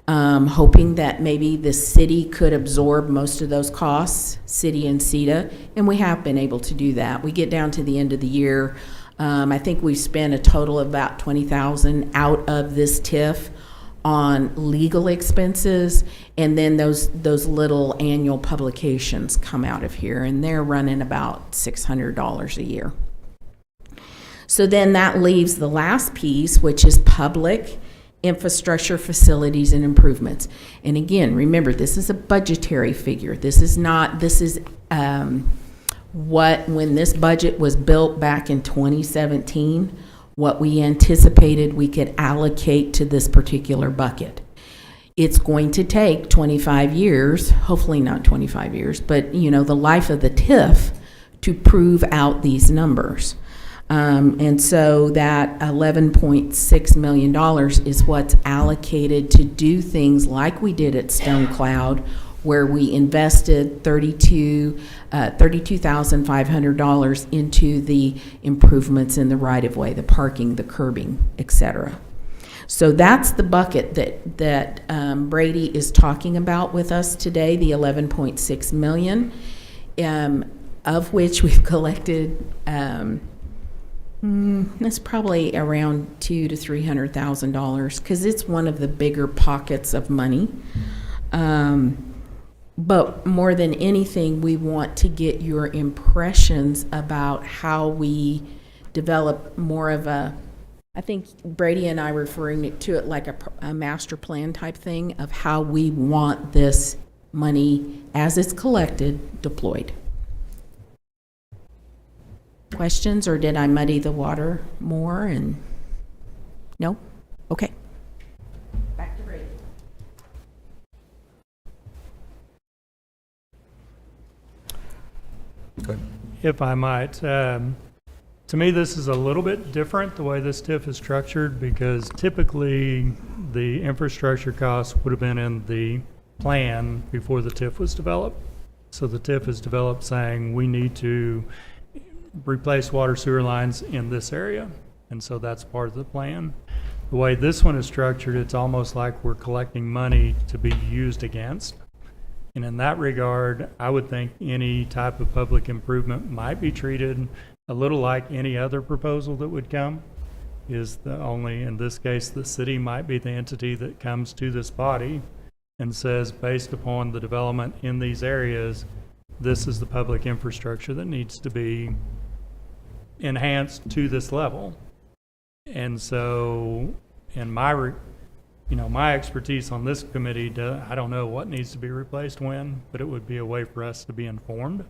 Speaker 6: hoping that maybe the city could absorb most of those costs, city and CETA, and we have been able to do that. We get down to the end of the year, I think we've spent a total of about $20,000 out of this TIF on legal expenses, and then those little annual publications come out of here, and they're running about $600 a year. So then that leaves the last piece, which is public infrastructure, facilities, and improvements. And again, remember, this is a budgetary figure. This is when this budget was built back in 2017, what we anticipated we could allocate to this particular bucket. It's going to take 25 years, hopefully not 25 years, but the life of the TIF to prove out these numbers. And so that $11.6 million is what's allocated to do things like we did at Stone Cloud, where we invested $32,500 into the improvements in the right-of-way, the parking, the curbing, etc. So that's the bucket that Brady is talking about with us today, the $11.6 million, of which we've collected. That's probably around $200,000 to $300,000 because it's one of the bigger pockets of money. But more than anything, we want to get your impressions about how we develop more of a, I think Brady and I were referring to it like a master plan type thing of how we want this money, as it's collected, deployed. Questions, or did I muddy the water more? And no? Okay. Back to Brady.
Speaker 1: Go ahead.
Speaker 2: If I might, to me, this is a little bit different, the way this TIF is structured, because typically the infrastructure costs would have been in the plan before the TIF was developed. So the TIF is developed saying we need to replace water sewer lines in this area, and so that's part of the plan. The way this one is structured, it's almost like we're collecting money to be used against. And in that regard, I would think any type of public improvement might be treated a little like any other proposal that would come. Is the only, in this case, the city might be the entity that comes to this body and says, based upon the development in these areas, this is the public infrastructure that needs to be enhanced to this level. And so, in my my expertise on this committee, I don't know what needs to be replaced when, but it would be a way for us to be informed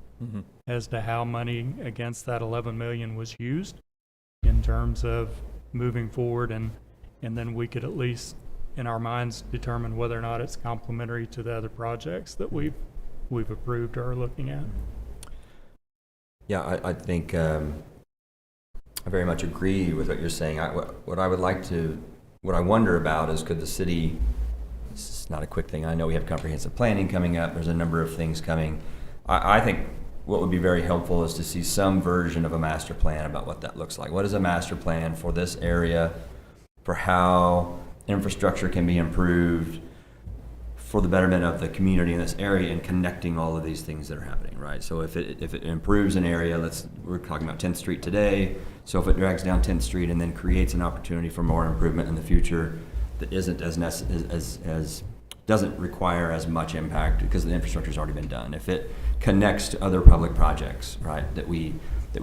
Speaker 2: as to how money against that 11 million was used in terms of moving forward, and then we could at least in our minds determine whether or not it's complementary to the other projects that we've approved or are looking at.
Speaker 1: Yeah, I think I very much agree with what you're saying. What I wonder about is, could the city, this is not a quick thing, I know we have comprehensive planning coming up, there's a number of things coming. I think what would be very helpful is to see some version of a master plan about what that looks like. What is a master plan for this area, for how infrastructure can be improved for the betterment of the community in this area, and connecting all of these things that are happening, right? So if it improves an area, we're talking about 10th Street today, so if it drags down 10th Street and then creates an opportunity for more improvement in the future that isn't as doesn't require as much impact because the infrastructure's already been done. If it connects to other public projects, right, that we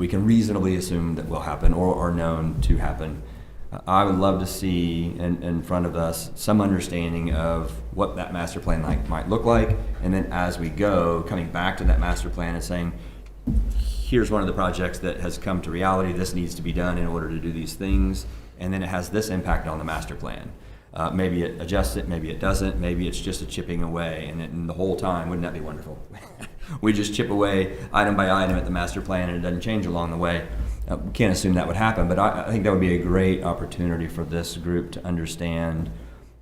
Speaker 1: can reasonably assume that will happen or are known to happen, I would love to see in front of us some understanding of what that master plan might look like, and then as we go, coming back to that master plan and saying, here's one of the projects that has come to reality, this needs to be done in order to do these things, and then it has this impact on the master plan. Maybe it adjusts it, maybe it doesn't, maybe it's just a chipping away, and the whole time, wouldn't that be wonderful? We just chip away item by item at the master plan and it doesn't change along the way. We can't assume that would happen, but I think that would be a great opportunity for this group to understand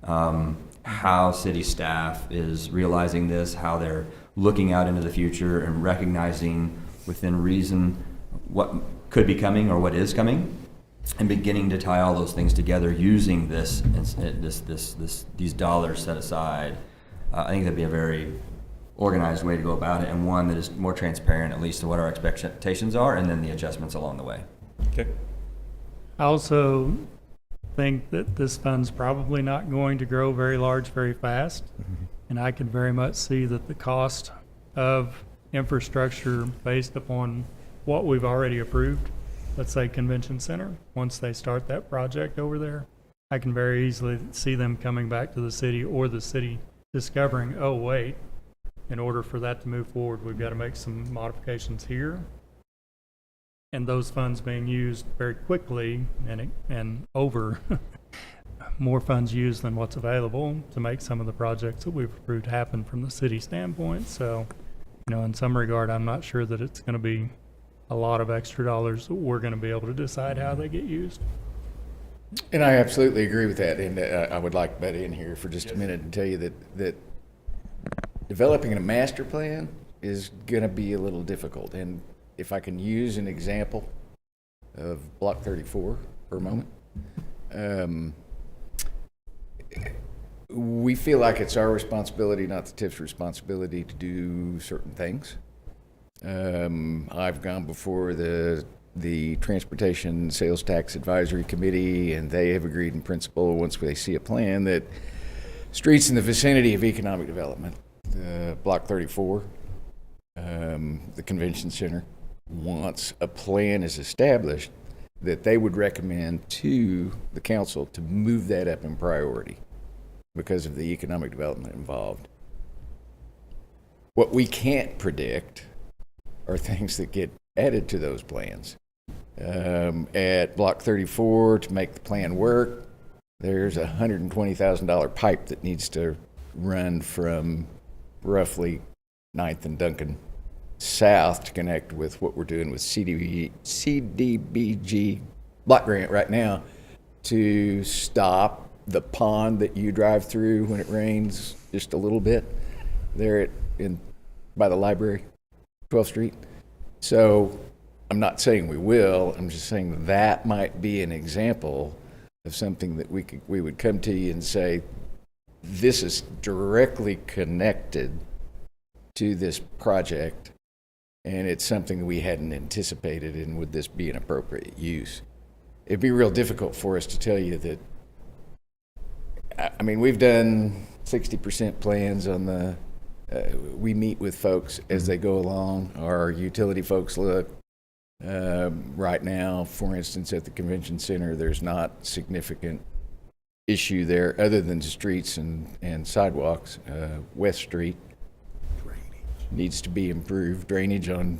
Speaker 1: how city staff is realizing this, how they're looking out into the future and recognizing within reason what could be coming or what is coming, and beginning to tie all those things together using these dollars set aside. I think that'd be a very organized way to go about it, and one that is more transparent, at least to what our expectations are, and then the adjustments along the way.
Speaker 3: Okay.
Speaker 2: I also think that this fund's probably not going to grow very large very fast. And I can very much see that the cost of infrastructure based upon what we've already approved, let's say Convention Center, once they start that project over there, I can very easily see them coming back to the city, or the city discovering, oh, wait, in order for that to move forward, we've got to make some modifications here. And those funds being used very quickly and over more funds used than what's available to make some of the projects that we've approved happen from the city standpoint. So, in some regard, I'm not sure that it's going to be a lot of extra dollars that we're going to be able to decide how they get used.
Speaker 9: And I absolutely agree with that. And I would like Betty in here for just a minute and tell you that developing a master plan is going to be a little difficult. And if I can use an example of Block 34 for a moment, we feel like it's our responsibility, not the TIF's responsibility, to do certain things. I've gone before the Transportation Sales Tax Advisory Committee, and they have agreed in principle, once they see a plan, that streets in the vicinity of economic development, Block 34, the Convention Center, once a plan is established, that they would recommend to the council to move that up in priority because of the economic development involved. What we can't predict are things that get added to those plans. At Block 34, to make the plan work, there's a $120,000 pipe that needs to run from roughly 9th and Duncan south to connect with what we're doing with CDBG block grant right now, to stop the pond that you drive through when it rains just a little bit there by the library, 12th Street. So I'm not saying we will, I'm just saying that might be an example of something that we would come to you and say, this is directly connected to this project, and it's something we hadn't anticipated, and would this be an appropriate use? It'd be real difficult for us to tell you that. I mean, we've done 60% plans on the, we meet with folks as they go along. Our utility folks look. Right now, for instance, at the Convention Center, there's not significant issue there other than the streets and sidewalks. West Street needs to be improved. Drainage on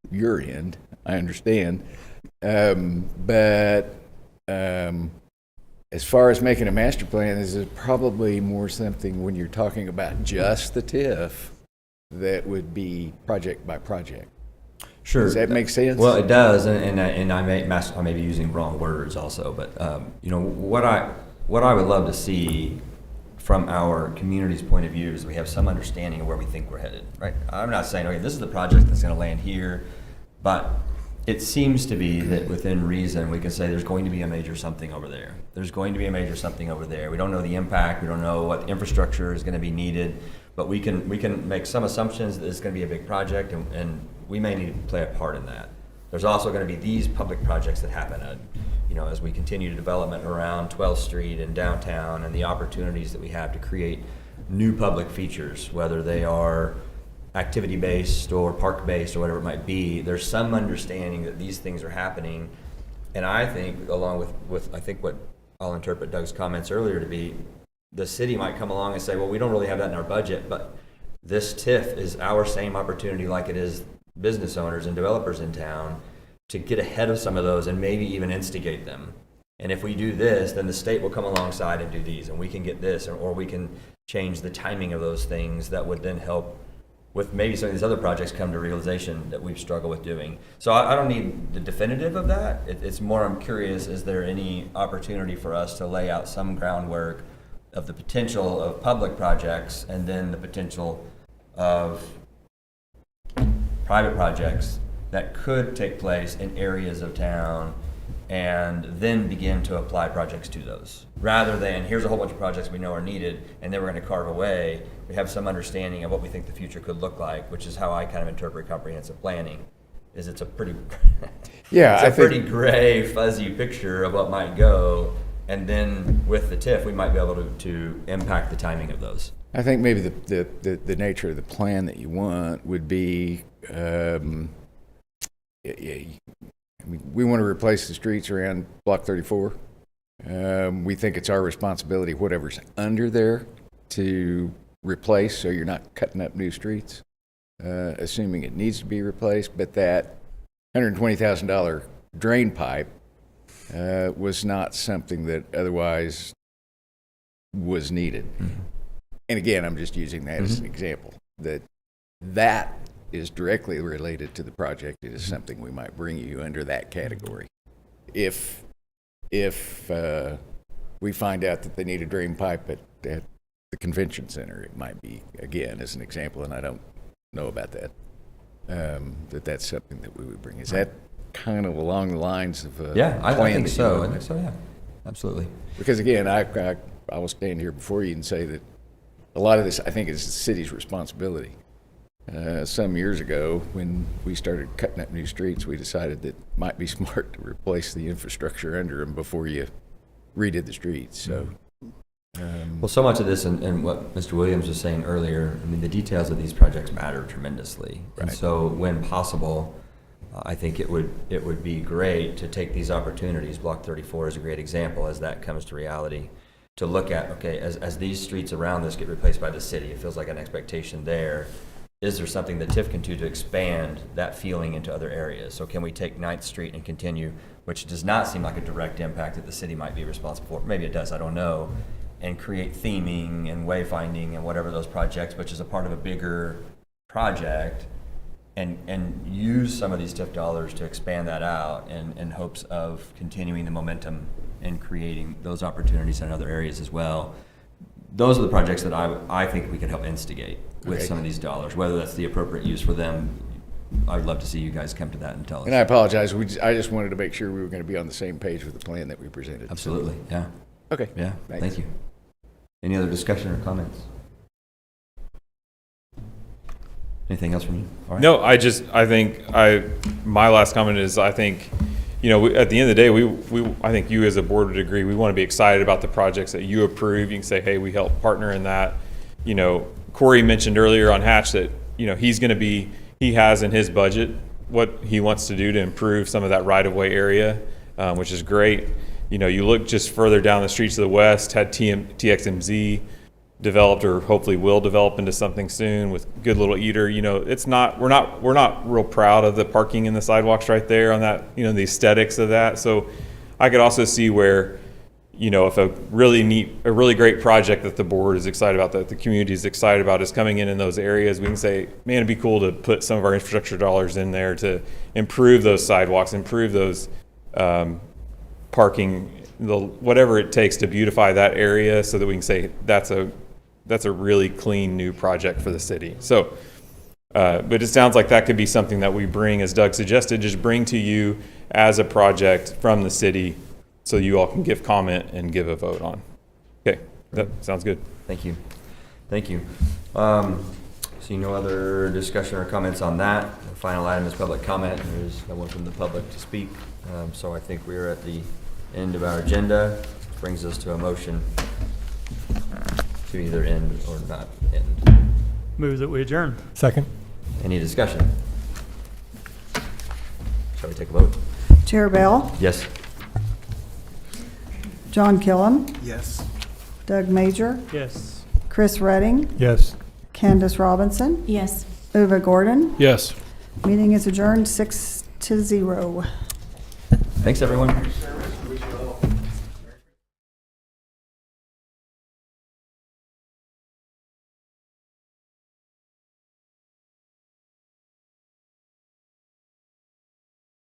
Speaker 9: your end, I understand. But as far as making a master plan, this is probably more something when you're talking about just the TIF that would be project by project.
Speaker 1: Sure.
Speaker 9: Does that make sense?
Speaker 1: Well, it does, and I may be using wrong words also, but what I would love to see from our community's point of view is we have some understanding of where we think we're headed, right? I'm not saying, okay, this is the project that's going to land here, but it seems to be that within reason we can say there's going to be a major something over there. There's going to be a major something over there. We don't know the impact. We don't know what infrastructure is going to be needed, but we can make some assumptions that it's going to be a big project, and we may need to play a part in that. There's also going to be these public projects that happen, as we continue to development around 12th Street and downtown, and the opportunities that we have to create new public features, whether they are activity-based or park-based or whatever it might be. There's some understanding that these things are happening, and I think, along with I think what I'll interpret Doug's comments earlier to be, the city might come along and say, well, we don't really have that in our budget, but this TIF is our same opportunity like it is business owners and developers in town to get ahead of some of those and maybe even instigate them. And if we do this, then the state will come alongside and do these, and we can get this, or we can change the timing of those things that would then help with maybe some of these other projects come to realization that we've struggled with doing. So I don't need the definitive of that. It's more, I'm curious, is there any opportunity for us to lay out some groundwork of the potential of public projects and then the potential of private projects that could take place in areas of town, and then begin to apply projects to those, rather than here's a whole bunch of projects we know are needed and then we're going to carve away. We have some understanding of what we think the future could look like, which is how I kind of interpret comprehensive planning. Is it's a pretty
Speaker 9: Yeah,
Speaker 1: pretty gray, fuzzy picture of what might go, And then with the TIF, we might be able to impact the timing of those.
Speaker 9: I think maybe the nature of the plan that you want would be, I mean, we want to replace the streets around Block 34. We think it's our responsibility, whatever's under there, to replace, so you're not cutting up new streets, assuming it needs to be replaced. But that $120,000 drain pipe was not something that otherwise was needed.
Speaker 1: Mm-hmm.
Speaker 9: And again, I'm just using that as an example. That is directly related to the project. It is something we might bring you under that category. If we find out that they need a drain pipe at the convention center, it might be, again, as an example, and I don't know about that, that's something that we would bring. Is that kind of along the lines of
Speaker 1: Yeah, I
Speaker 9: plan
Speaker 1: think
Speaker 9: that you
Speaker 1: so.
Speaker 9: would
Speaker 1: I
Speaker 9: make?
Speaker 1: think so, yeah. Absolutely.
Speaker 9: Because again, I will stand here before you and say that a lot of this, I think, is the city's responsibility. Some years ago, when we started cutting up new streets, we decided that it might be smart to replace the infrastructure under them before you redid the streets. So,
Speaker 1: Well, so much of this and what Mr. Williams was saying earlier, I mean, the details of these projects matter tremendously. And
Speaker 9: Right.
Speaker 1: so when possible, I think it would be great to take these opportunities. Block 34 is a great example as that comes to reality, to look at, okay, as these streets around this get replaced by the city, it feels like an expectation there. Is there something that TIF can do to expand that feeling into other areas? So can we take 9th Street and continue, which does not seem like a direct impact that the city might be responsible for. Maybe it does, I don't know. And create theming and wayfinding and whatever those projects, which is a part of a bigger project, and use some of these TIF dollars to expand that out in hopes of continuing the momentum and creating those opportunities in other areas as well. Those are the projects that I think we could help instigate with
Speaker 9: Okay.
Speaker 1: some of these dollars, whether that's the appropriate use for them. I would love to see you guys come to that and tell us.
Speaker 9: and I apologize. I just wanted to make sure we were going to be on the same page with the plan that we presented.
Speaker 1: Absolutely, yeah,
Speaker 9: Okay.
Speaker 1: yeah,
Speaker 9: Thanks.
Speaker 1: thank you. Any other discussion or comments? Anything else from you? All right.
Speaker 3: No, I think my last comment is, I think, you know, at the end of the day, I think you as a board would agree, we want to be excited about the projects that you approve. You can say, hey, we help partner in that. You know, Corey mentioned earlier on Hatch that, you know, he has in his budget what he wants to do to improve some of that right-of-way area, which is great. You know, you look just further down the streets of the west, had TXMZ developed, or hopefully will develop into something soon with Good Little Eater. You know, we're not real proud of the parking and the sidewalks right there on that, you know, the aesthetics of that. So I could also see where, you know, if a really great project that the board is excited about, that the community is excited about, is coming in those areas, we can say, man, it'd be cool to put some of our infrastructure dollars in there to improve those sidewalks, improve those parking, whatever it takes to beautify that area, so that we can say that's a really clean new project for the city. So, but it sounds like that could be something that we bring, as Doug suggested, just bring to you as a project from the city, so you all can give comment and give a vote on. Okay, that sounds good.
Speaker 1: Thank you. Thank you. See no other discussion or comments on that. The final item is public comment. There's no one from the public to speak. So I think we're at the end of our agenda. Which brings us to a motion to either end or not end.
Speaker 2: Move that we adjourn.
Speaker 8: Second.
Speaker 1: Any discussion? Shall we take a vote?
Speaker 4: Chair Bell,
Speaker 1: Yes.
Speaker 4: John Killam,
Speaker 5: Yes.
Speaker 4: Doug Major,
Speaker 2: Yes.
Speaker 4: Chris Redding,
Speaker 8: Yes.
Speaker 4: Candace Robinson,
Speaker 6: Yes.
Speaker 4: Uwe Gordon.
Speaker 8: Yes.
Speaker 4: Meeting is adjourned 6-0.
Speaker 1: Thanks, everyone.